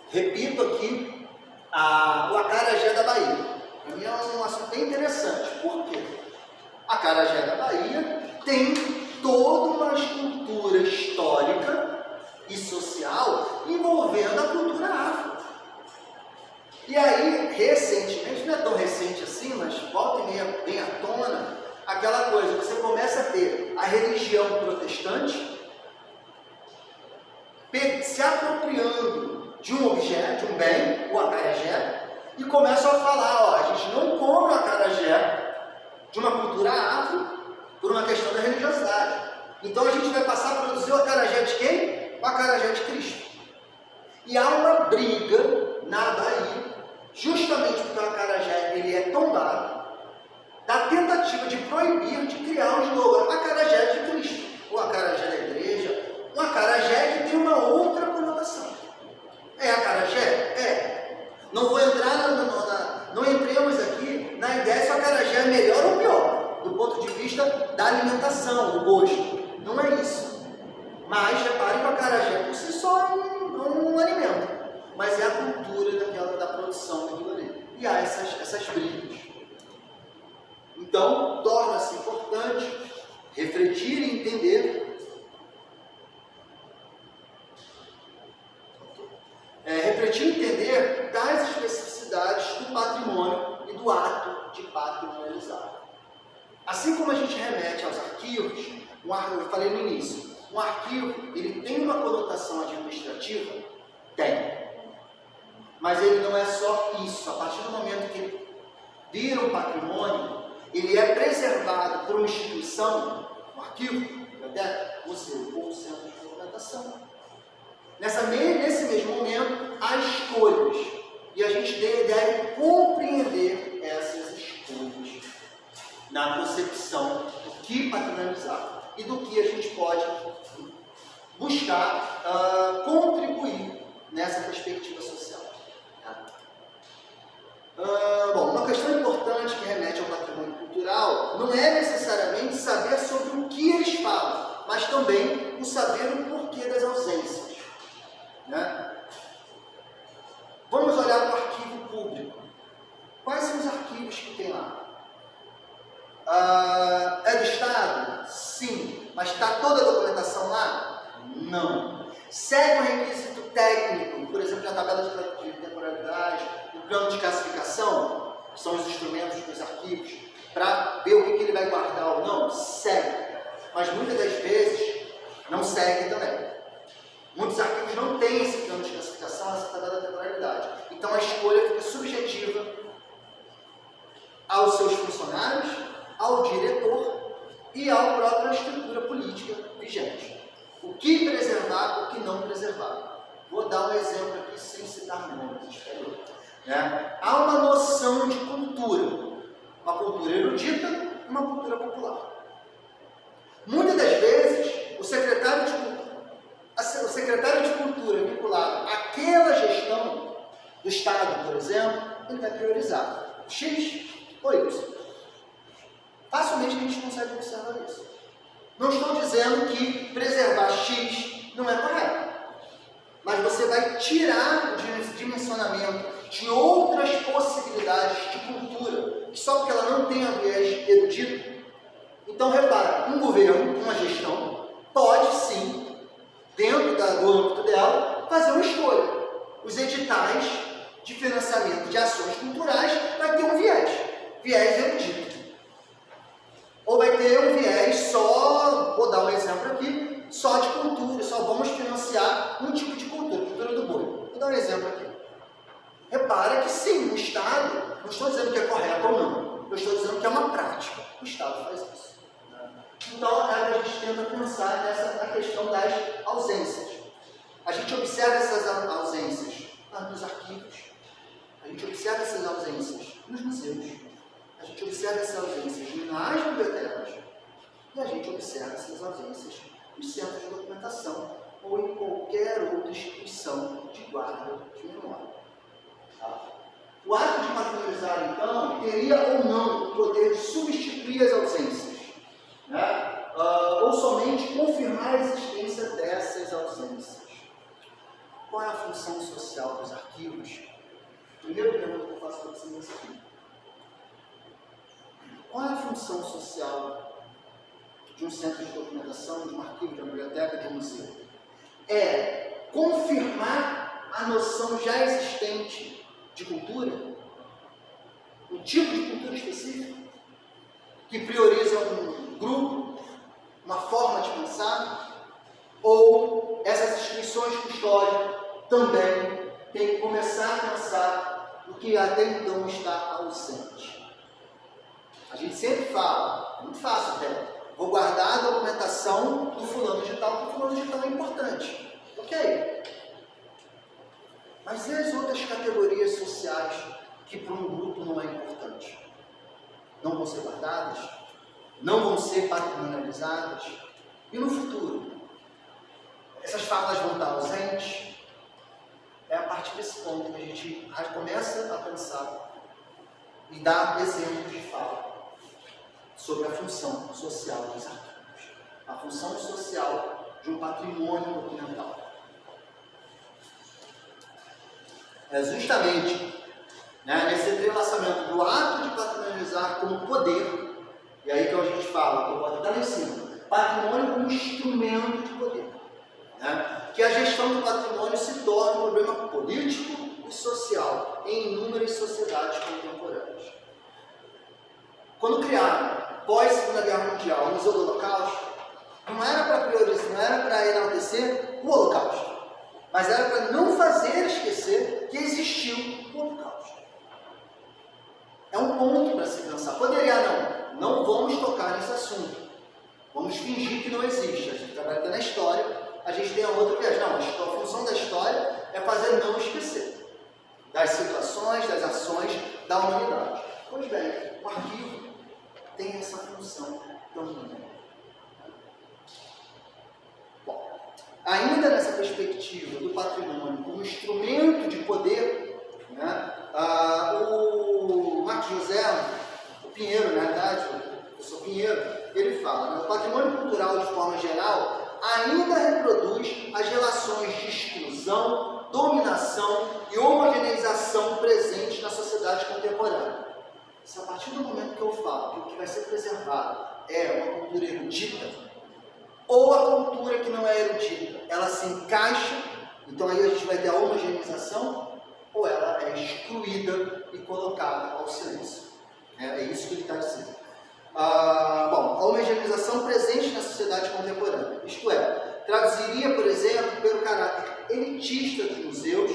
Repito aqui o acarajé da Bahia. Para mim é um assunto bem interessante. Por quê? A acarajé da Bahia tem toda uma estrutura histórica e social envolvendo a cultura afro. E aí, recentemente, não é tão recente assim, mas volta e meia vem à tona aquela coisa, você começa a ter a religião protestante se apropriando de um objeto, de um bem, o acarajé, e começam a falar, a gente não come o acarajé de uma cultura afro por uma questão da religiosidade. Então a gente vai passar a produzir o acarajé de quem? O acarajé de Cristo. E há uma briga na Bahia, justamente porque o acarajé ele é tombado, da tentativa de proibir, de criar um slogan, acarajé de Cristo, o acarajé da igreja, um acarajé que tem uma outra conotação. É acarajé? É. Não vou entrar não entremos aqui na ideia se o acarajé é melhor ou pior, do ponto de vista da alimentação, do gosto. Não é isso. Mas reparem que o acarajé por si só é um alimento, mas é a cultura da produção daquilo ali. E há essas brigas. Então, torna-se importante refletir e entender refletir e entender das especificidades do patrimônio e do ato de patrimonializar. Assim como a gente remete aos arquivos, eu falei no início, um arquivo ele tem uma conotação administrativa? Tem. Mas ele não é só isso. A partir do momento que ele vira um patrimônio, ele é preservado por uma instituição, um arquivo, biblioteca, museu ou centro de documentação. Nesse mesmo momento, há escolhas. E a gente deve compreender essas escolhas na concepção do que patrimonializar e do que a gente pode buscar contribuir nessa perspectiva social. Bom, uma questão importante que remete ao patrimônio cultural não é necessariamente saber sobre o que eles falam, mas também o saber o porquê das ausências. Né? Vamos olhar para o arquivo público. Quais são os arquivos que tem lá? É do Estado? Sim. Mas está toda a documentação lá? Não. Segue um requisito técnico, por exemplo, a tabela de temporalidade, o plano de classificação, que são os instrumentos dos arquivos, para ver o que ele vai guardar ou não? Segue. Mas muitas das vezes não segue também. Muitos arquivos não têm esse plano de classificação, essa tabela de temporalidade. Então a escolha fica subjetiva aos seus funcionários, ao diretor e à própria estrutura política vigente. O que preservar, o que não preservar. Vou dar um exemplo aqui sem citar nomes. Né? Há uma noção de cultura. Uma cultura erudita e uma cultura popular. Muitas das vezes, o secretário de cultura vinculado àquela gestão do Estado, por exemplo, ele vai priorizar X ou Y. Facilmente a gente consegue observar isso. Não estou dizendo que preservar X não é correto, mas você vai tirar o dimensionamento de outras possibilidades de cultura, que só porque ela não tem a viés erudito. Então, repara, um governo, uma gestão, pode sim, dentro do âmbito dela, fazer uma escolha. Os editais de financiamento de ações culturais vai ter um viés erudito. Ou vai ter um viés só, vou dar um exemplo aqui, só de cultura, só vamos financiar um tipo de cultura, cultura do boi. Vou dar um exemplo aqui. Repara que sim, o Estado, não estou dizendo que é correto ou não, eu estou dizendo que é uma prática. O Estado faz isso. Então, a gente tenta pensar na questão das ausências. A gente observa essas ausências nos arquivos, a gente observa essas ausências nos museus, a gente observa essas ausências nas bibliotecas e a gente observa essas ausências nos centros de documentação ou em qualquer outra instituição de guarda de memória. Tá? O ato de patrimonializar, então, teria ou não o poder de substituir as ausências, né? Ou somente confirmar a existência dessas ausências. Qual é a função social dos arquivos? Primeiro pergunta que eu faço para vocês aqui. Qual é a função social de um centro de documentação, de um arquivo, de uma biblioteca, de um museu? É confirmar a noção já existente de cultura, um tipo de cultura específica, que prioriza um grupo, uma forma de pensar, ou essas instituições de custódia também têm que começar a pensar no que até então está ausente. A gente sempre fala, muito fácil até, vou guardar a documentação do fulano de tal, porque o fulano de tal é importante. Ok. Mas e as outras categorias sociais que para um grupo não é importante? Não vão ser guardadas? Não vão ser patrimonializadas? E no futuro? Essas falas vão estar ausentes? É a partir desse ponto que a gente começa a pensar e dar exemplos de fala sobre a função social dos arquivos, a função social de um patrimônio documental. É justamente nesse entrelaçamento do ato de patrimonializar como poder, e aí que a gente fala, que pode estar lá em cima, patrimônio como instrumento de poder, que a gestão do patrimônio se torna um problema político e social em inúmeras sociedades contemporâneas. Quando criaram, pós-Segunda Guerra Mundial, o Museu do Holocausto, não era para priorizar, não era para enaltecer o Holocausto, mas era para não fazer esquecer que existiu o Holocausto. É um ponto para se pensar. Poderia não vamos tocar nesse assunto. Vamos fingir que não existe. A gente trabalha na história, a gente tem a outra viagem. Não, a função da história é fazer não esquecer das situações, das ações da humanidade. Pois bem, o arquivo tem essa função também. Bom, ainda nessa perspectiva do patrimônio como instrumento de poder, né, o Marcos José, o Pinheiro, na verdade, o professor Pinheiro, ele fala, né, o patrimônio cultural, de forma geral, ainda reproduz as relações de exclusão, dominação e homogeneização presentes na sociedade contemporânea. Se a partir do momento que eu falo que o que vai ser preservado é uma cultura erudita, ou a cultura que não é erudita, ela se encaixa, então aí a gente vai ter a homogeneização, ou ela é excluída e colocada ao silêncio. É isso que ele está dizendo. Bom, a homogeneização presente na sociedade contemporânea, isto é, traduziria, por exemplo, pelo caráter elitista dos museus,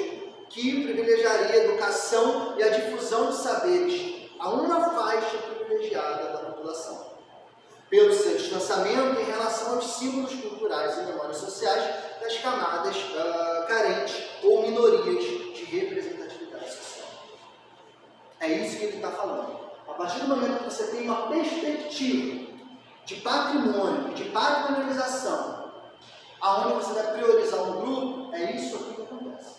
que privilegiaria a educação e a difusão de saberes a uma faixa privilegiada da população, pelo seu distanciamento em relação aos símbolos culturais e memórias sociais das camadas carentes ou minorias de representatividade social. É isso que ele está falando. A partir do momento que você tem uma perspectiva de patrimônio, de patrimonialização, aonde você vai priorizar um grupo, é isso aqui que acontece.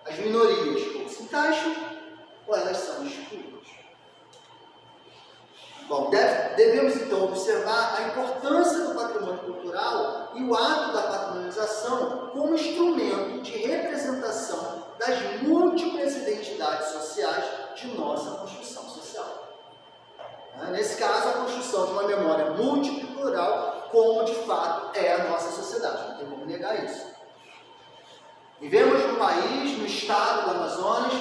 As minorias ou se encaixam ou elas são excluídas. Bom, devemos então observar a importância do patrimônio cultural e o ato da patrimonialização como instrumento de representação das múltiplas identidades sociais de nossa construção social. Nesse caso, a construção de uma memória múltipla e plural, como de fato é a nossa sociedade, não tem como negar isso. Vivemos no país, no estado do Amazonas,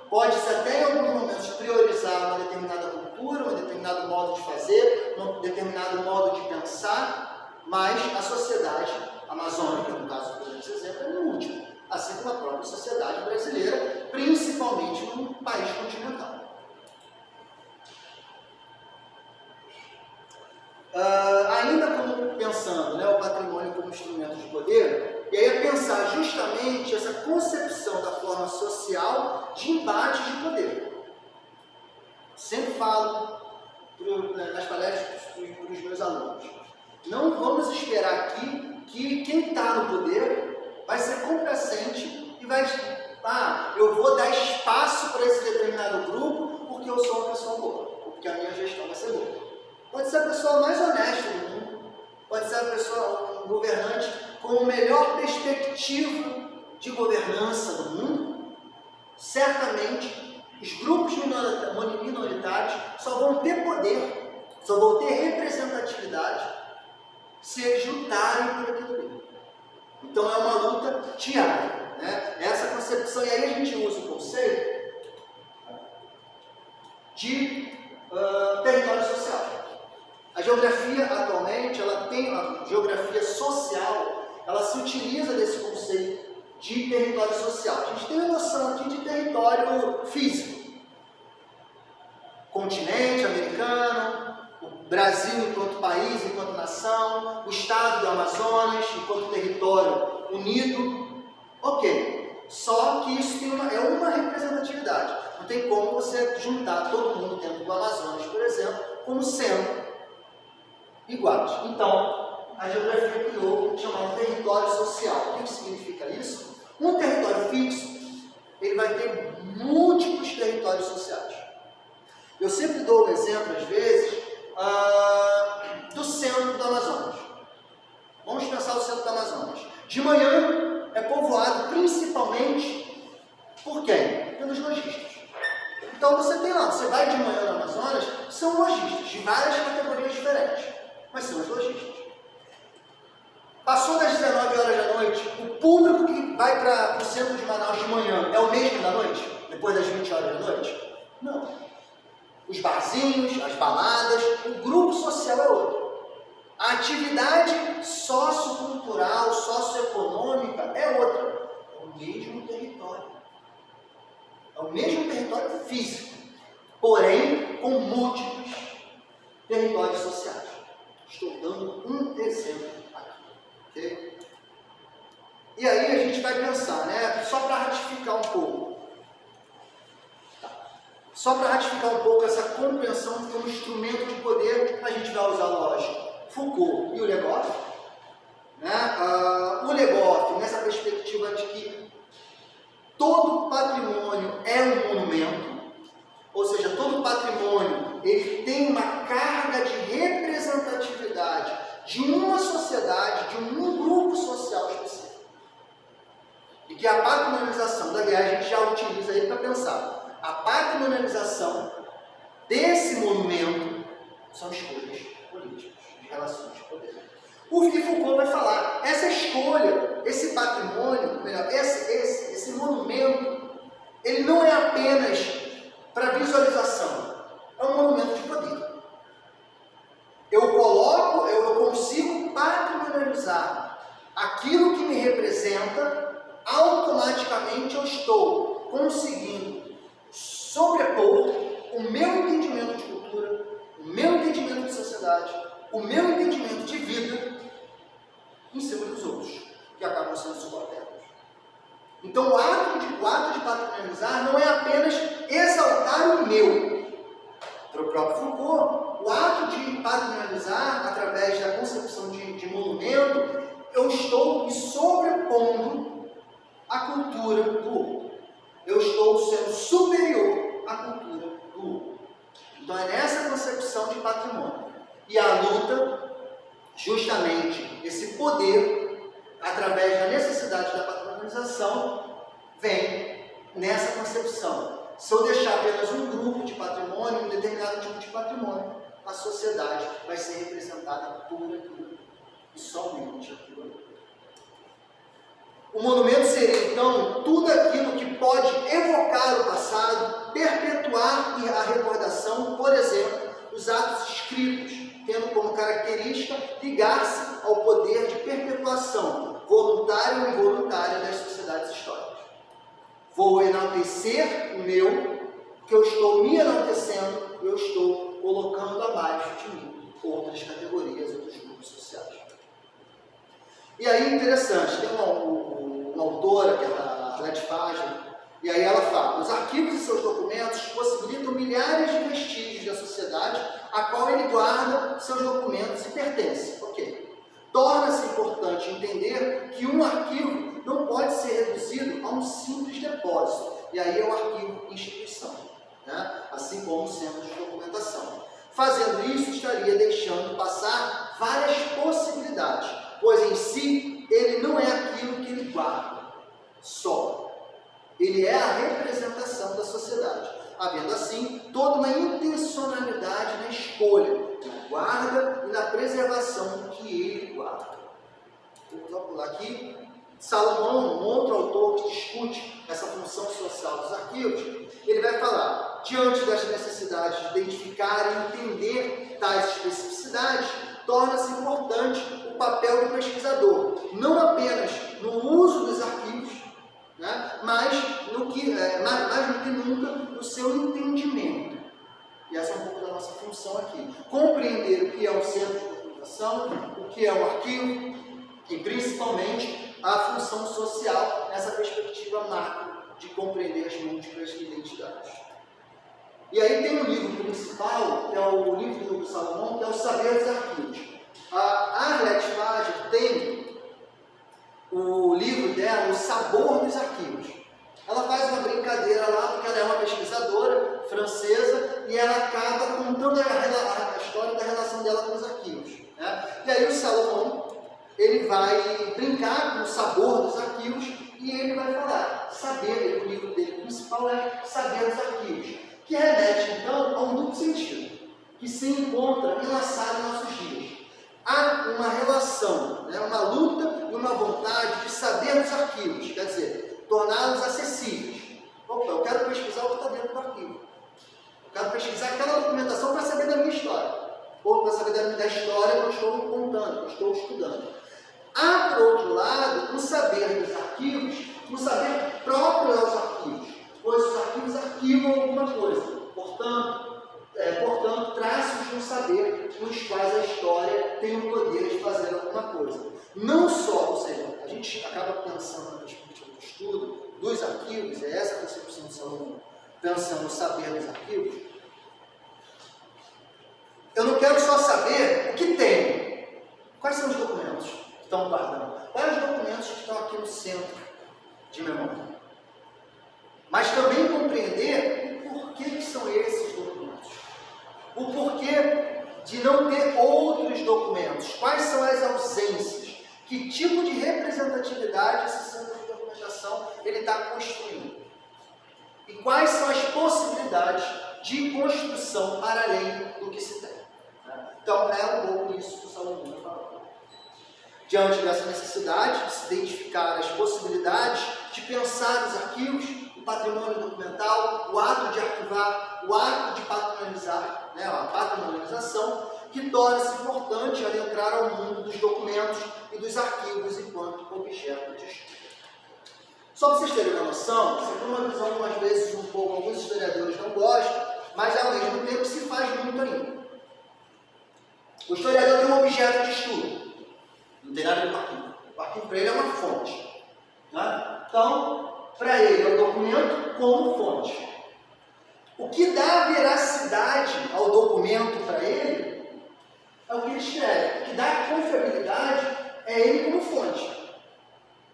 pode-se até em alguns momentos priorizar uma determinada cultura, um determinado modo de fazer, um determinado modo de pensar, mas a sociedade amazônica, no caso do exemplo, é múltipla, assim como a própria sociedade brasileira, principalmente num país continental. Ainda como pensando, né, o patrimônio como instrumento de poder, e aí é pensar justamente essa concepção da forma social de embate de poder. Sempre falo nas palestras para os meus alunos, não vamos esperar aqui que quem está no poder vai ser complacente e vai eu vou dar espaço para esse determinado grupo porque eu sou uma pessoa boa, ou porque a minha gestão vai ser boa. Pode ser a pessoa mais honesta do mundo, pode ser a pessoa, um governante com a melhor perspectiva de governança do mundo. Certamente, os grupos minoritários só vão ter poder, só vão ter representatividade se eles lutarem por aquilo ali. Então é uma luta diária, né? Essa concepção, e aí a gente usa o conceito de território social. A geografia atualmente, ela tem a geografia social, ela se utiliza desse conceito de território social. A gente tem a noção aqui de território físico. Continente americano, o Brasil enquanto país, enquanto nação, o estado do Amazonas enquanto território unido. Ok, só que isso tem é uma representatividade. Não tem como você juntar todo mundo dentro do Amazonas, por exemplo, como sendo iguais. Então, a geografia criou o chamado território social. O que significa isso? Um território fixo, ele vai ter múltiplos territórios sociais. Eu sempre dou um exemplo, às vezes, do centro do Amazonas. Vamos pensar o centro do Amazonas. De manhã é povoado principalmente por quem? Pelos lojistas. Então você tem lá, você vai de manhã no Amazonas, são lojistas de várias categorias diferentes, mas são os lojistas. Passou das 19 horas da noite, o público que vai para o centro de Manaus de manhã é o mesmo da noite? Depois das 20 horas da noite? Não. Os barzinhos, as baladas, o grupo social é outro. A atividade sociocultural, socioeconômica é outra. É o mesmo território. É o mesmo território físico, porém com múltiplos territórios sociais. Estou dando um exemplo aqui. Okay? E aí a gente vai pensar, né? Só para ratificar um pouco. Só para ratificar um pouco essa compreensão como instrumento de poder, a gente vai usar, lógico, Foucault e o Legoff. Né? O Legoff, nessa perspectiva de que todo patrimônio é um monumento, ou seja, todo patrimônio ele tem uma carga de representatividade de uma sociedade, de um grupo social específico. E que a patrimonialização, aliás, a gente já utiliza aí para pensar, a patrimonialização desse monumento são escolhas políticas, de relações de poder. O Foucault vai falar, essa escolha, esse patrimônio, esse monumento, ele não é apenas para visualização, é um monumento de poder. Eu consigo patrimonializar aquilo que me representa, automaticamente eu estou conseguindo sobrepor o meu entendimento de cultura, o meu entendimento de sociedade, o meu entendimento de vida em cima dos outros, que acabam sendo subalternos. Então o ato de patrimonializar não é apenas exaltar o meu. Para o próprio Foucault, o ato de patrimonializar, através da concepção de monumento, eu estou me sobrepondo à cultura do outro. Eu estou sendo superior à cultura do outro. Então é nessa concepção de patrimônio. E a luta, justamente, esse poder, através da necessidade da patrimonialização, vem nessa concepção. Se eu deixar apenas um grupo de patrimônio, um determinado tipo de patrimônio, a sociedade vai ser representada por aquilo e somente aquilo. O monumento seria, então, tudo aquilo que pode evocar o passado, perpetuar a recordação, por exemplo, os atos escritos, tendo como característica ligar-se ao poder de perpetuação, voluntária ou involuntária, das sociedades históricas. Vou enaltecer o meu, que eu estou me enaltecendo, eu estou colocando abaixo de mim outras categorias, outros grupos sociais. E aí, interessante, tem uma autora, que é a Arlette Fager, e aí ela fala, os arquivos e seus documentos possibilitam milhares de vestígios da sociedade a qual ele guarda seus documentos e pertence. Ok. Torna-se importante entender que um arquivo não pode ser reduzido a um simples depósito, e aí é o arquivo instituição, né? Assim como o centro de documentação. Fazendo isso, estaria deixando passar várias possibilidades, pois em si ele não é aquilo que ele guarda só. Ele é a representação da sociedade, havendo assim toda uma intencionalidade na escolha, na guarda e na preservação do que ele guarda. Vou pular aqui. Salomão, um outro autor que discute essa função social dos arquivos, ele vai falar, diante das necessidades de identificar e entender tais especificidades, torna-se importante o papel do pesquisador, não apenas no uso dos arquivos, né, mas mais do que nunca no seu entendimento. E essa é um pouco da nossa função aqui. Compreender o que é um centro de documentação, o que é um arquivo e principalmente a função social nessa perspectiva macro de compreender as múltiplas identidades. E aí tem o livro principal, que é o livro do Salomão, que é o Saber dos Arquivos. A Arlette Fager tem o livro dela, O Sabor dos Arquivos. Ela faz uma brincadeira lá, porque ela é uma pesquisadora francesa e ela acaba contando a história da relação dela com os arquivos, né? E aí o Salomão, ele vai brincar com o sabor dos arquivos e ele vai falar, saber, o livro dele principal é Saber dos Arquivos, que remete então a um duplo sentido, que se encontra enlaçado em nossos dias. há uma relação, né, uma luta e uma vontade de saber dos arquivos, quer dizer, torná-los acessíveis. Opa, eu quero pesquisar o que está dentro do arquivo. Eu quero pesquisar aquela documentação para saber da minha história, ou para saber da história que eu estou contando, que eu estou estudando. Há, por outro lado, um saber dos arquivos, um saber próprio aos arquivos, pois os arquivos arquivam alguma coisa. Portanto, traços de um saber nos quais a história tem o poder de fazer alguma coisa. Não só, ou seja, a gente acaba pensando na perspectiva do estudo dos arquivos, é essa a concepção do Salomão, pensando no saber dos arquivos. Eu não quero só saber o que tem. Quais são os documentos que estão guardando? Quais os documentos que estão aqui no centro de memória? Mas também compreender o porquê que são esses documentos. O porquê de não ter outros documentos. Quais são as ausências? Que tipo de representatividade esse centro de documentação ele está construindo? E quais são as possibilidades de construção para além do que se tem? Então, é um pouco isso que o Salomão falou. Diante dessa necessidade de se identificar as possibilidades de pensar os arquivos, o patrimônio documental, o ato de arquivar, o ato de patrimonializar, né, a patrimonialização, que torna-se importante ao entrar ao mundo dos documentos e dos arquivos enquanto objeto de estudo. Só para vocês terem uma noção, isso aqui é uma visão, algumas vezes, um pouco, alguns historiadores não gostam, mas ao mesmo tempo se faz muito ainda. O historiador tem um objeto de estudo, não tem nada a ver com o arquivo. O arquivo para ele é uma fonte. Né? Então, para ele é o documento como fonte. O que dá veracidade ao documento para ele é o que ele escreve. O que dá confiabilidade é ele como fonte.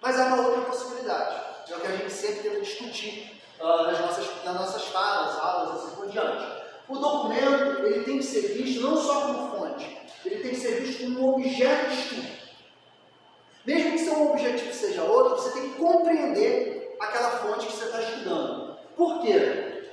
Mas há uma outra possibilidade, é o que a gente sempre tenta discutir nas nossas falas, aulas, assim por diante. O documento ele tem que ser visto não só como fonte, ele tem que ser visto como um objeto de estudo. Mesmo que seu objetivo seja outro, você tem que compreender aquela fonte que você está estudando. Por quê?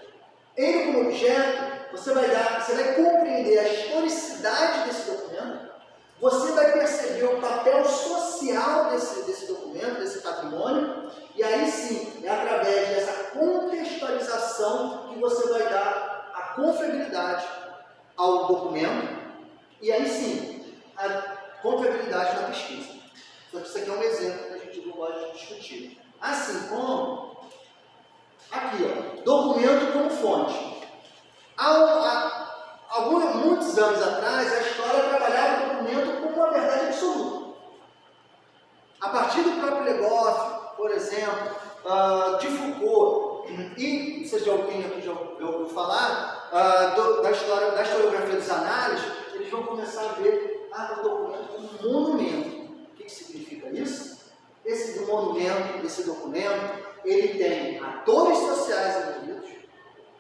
Ele como objeto, você vai compreender a historicidade desse documento, você vai perceber o papel social desse documento, desse patrimônio, e aí sim, é através dessa contextualização que você vai dar a confiabilidade ao documento, e aí sim, a confiabilidade na pesquisa. Só que isso aqui é um exemplo que a gente não pode discutir. Assim como, aqui, ó, documento como fonte. Muitos anos atrás, a história trabalhava o documento como uma verdade absoluta. A partir do próprio Legoff, por exemplo, de Foucault, e vocês já ouviram falar da historiografia dos análises, eles vão começar a ver o documento como um monumento. O que significa isso? Esse monumento, esse documento, ele tem atores sociais envolvidos,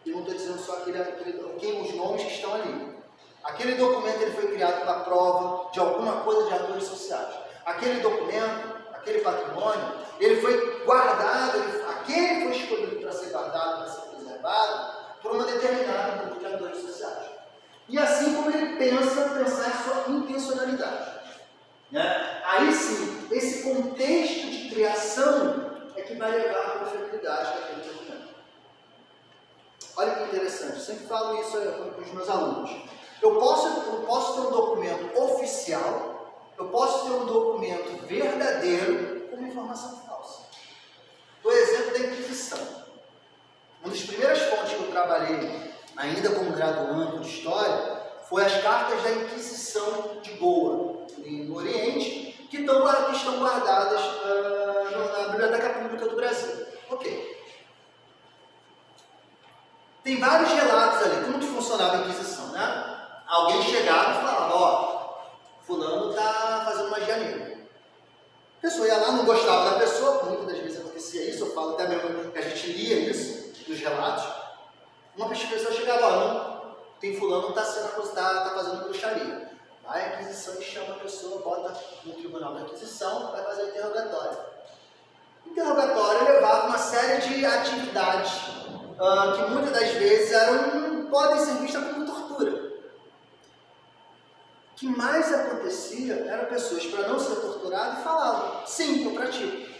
e não estou dizendo só os nomes que estão ali. Aquele documento ele foi criado para prova de alguma coisa de atores sociais. Aquele documento, aquele patrimônio, ele foi guardado, aquele foi escolhido para ser guardado, para ser preservado, por uma determinada grupo de atores sociais. E assim como ele pensar a sua intencionalidade. Né? Aí sim, esse contexto de criação é que vai levar à confiabilidade daquele documento. Olha que interessante, eu sempre falo isso com os meus alunos. Eu posso ter um documento oficial, eu posso ter um documento verdadeiro com uma informação falsa. Por exemplo, da Inquisição. Uma das primeiras fontes que eu trabalhei, ainda como graduando de História, foi as cartas da Inquisição de Goa, no Oriente, que estão guardadas na Biblioteca Pública do Brasil. Ok. Tem vários relatos ali, como que funcionava a Inquisição, né? Alguém chegava e falava, fulano está fazendo magia negra. A pessoa ia lá, não gostava da pessoa, muitas das vezes acontecia isso, eu falo até mesmo que a gente lia isso, nos relatos. Uma pessoa chegava, não, tem fulano que está fazendo bruxaria. Aí a Inquisição chama a pessoa, bota no tribunal da Inquisição, vai fazer o interrogatório. O interrogatório levava uma série de atividades que muitas das vezes podem ser vistas como tortura. que mais acontecia eram pessoas, para não ser torturado, falavam, sim, eu pratico.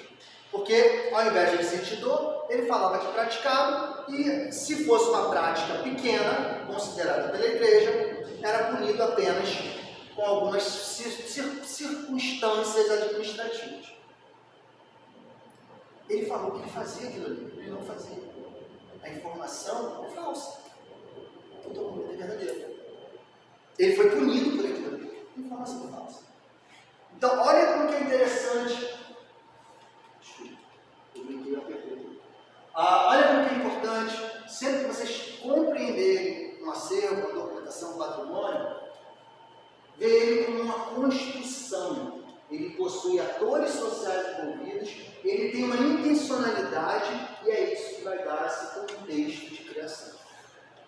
Porque, ao invés de ele sentir dor, ele falava que praticava, e se fosse uma prática pequena, considerada pela igreja, era punido apenas com algumas circunstâncias administrativas. Ele falou que ele fazia aquilo ali, ele não fazia. A informação é falsa. O documento é verdadeiro. Ele foi punido por aquilo ali. A informação é falsa. Então, olha como que é interessante. Olha como que é importante, sempre que vocês compreenderem um acervo, uma documentação, um patrimônio, ver ele como uma construção. Ele possui atores sociais envolvidos, ele tem uma intencionalidade, e é isso que vai dar esse contexto de criação.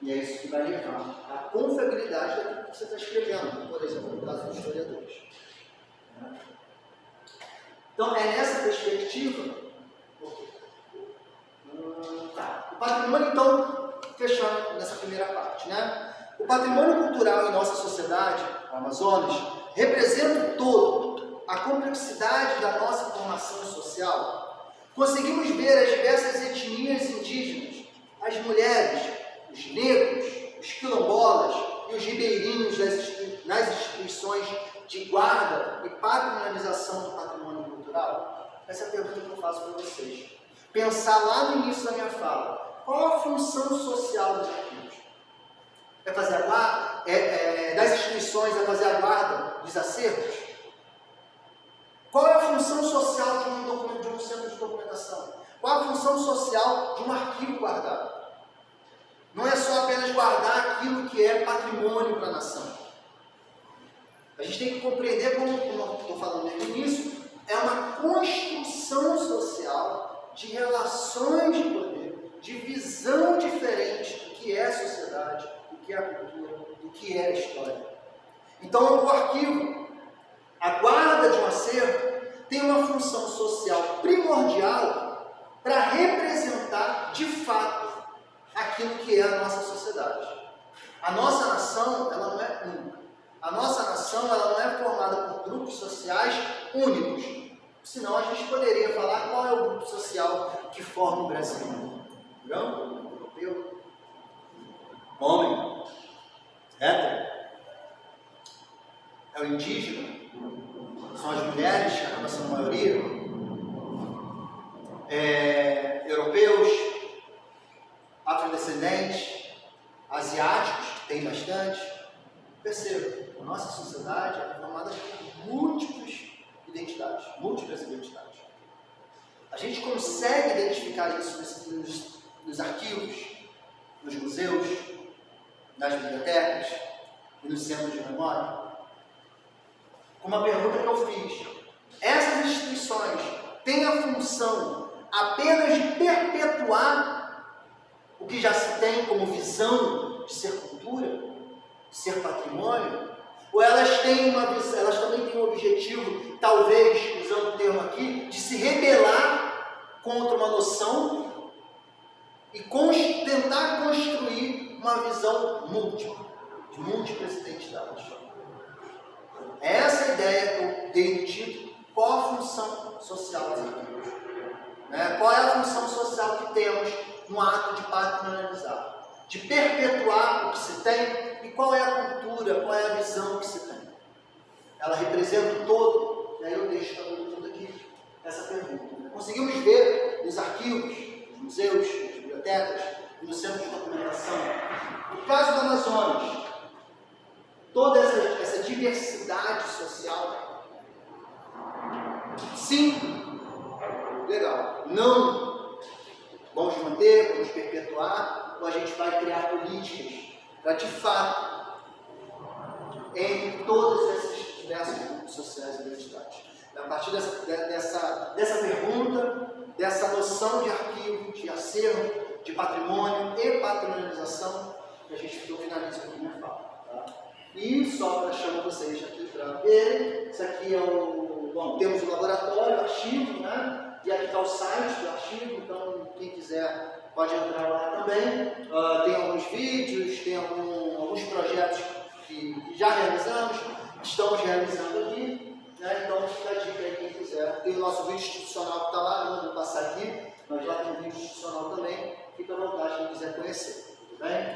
E é isso que vai levar à confiabilidade daquilo que você está escrevendo, por exemplo, no caso dos historiadores. Então, é nessa perspectiva. O patrimônio, então, fechando nessa primeira parte, né? O patrimônio cultural em nossa sociedade, o Amazonas, representa o todo, a complexidade da nossa formação social. Conseguimos ver as diversas etnias indígenas, as mulheres, os negros, os quilombolas e os ribeirinhos nas instituições de guarda e patrimonialização do patrimônio cultural? Essa é a pergunta que eu faço para vocês. Pensar lá no início da minha fala, qual a função social dos arquivos? É fazer a guarda, das instituições, é fazer a guarda dos acervos? Qual é a função social de um centro de documentação? Qual a função social de um arquivo guardado? Não é só apenas guardar aquilo que é patrimônio para a nação. A gente tem que compreender, como eu estou falando no início, é uma construção social de relações de poder, de visão diferente do que é a sociedade, do que é a cultura, do que é a história. Então, o arquivo, a guarda de um acervo, tem uma função social primordial para representar, de fato, aquilo que é a nossa sociedade. A nossa nação, ela não é única. A nossa nação, ela não é formada por grupos sociais únicos. Senão a gente poderia falar qual é o grupo social que forma o Brasil. Branco, europeu, homem, hétero, é o indígena, são as mulheres, que acabam sendo a maioria, europeus, afrodescendentes, asiáticos, que tem bastante. Perceba, a nossa sociedade é formada por múltiplas identidades. A gente consegue identificar isso nos arquivos, nos museus, nas bibliotecas e nos centros de memória. Uma pergunta que eu fiz: essas instituições têm a função apenas de perpetuar o que já se tem como visão de ser cultura, de ser patrimônio? Ou elas também têm um objetivo, talvez, usando o termo aqui, de se rebelar contra uma noção e tentar construir uma visão múltipla, de múltiplas identidades. É essa a ideia que eu dei no título: qual a função social dos arquivos? Qual é a função social que temos no ato de patrimonializar? De perpetuar o que se tem, e qual é a cultura, qual é a visão que se tem? Ela representa o todo? E aí eu deixo para todo mundo aqui essa pergunta. Conseguimos ver nos arquivos, nos museus, nas bibliotecas e no centro de documentação, no caso do Amazonas, toda essa diversidade social? Sim, legal. Não, vamos manter, vamos perpetuar, ou a gente vai criar políticas para, de fato, entre todas essas diversos grupos sociais e identidades. A partir dessa pergunta, dessa noção de arquivo, de acervo, de patrimônio e patrimonialização, que a gente finaliza com a minha fala. Tá? E só para chamar vocês aqui para verem, isso aqui é temos o laboratório, o arquivo, né? E aqui está o site do arquivo, então quem quiser pode entrar lá também. Tem alguns vídeos, tem alguns projetos que já realizamos, estamos realizando aqui, né? Então fica a dica aí quem quiser. Tem o nosso vídeo institucional que está lá, não vou passar aqui, mas lá tem um vídeo institucional também, fica à vontade quem quiser conhecer, tudo bem?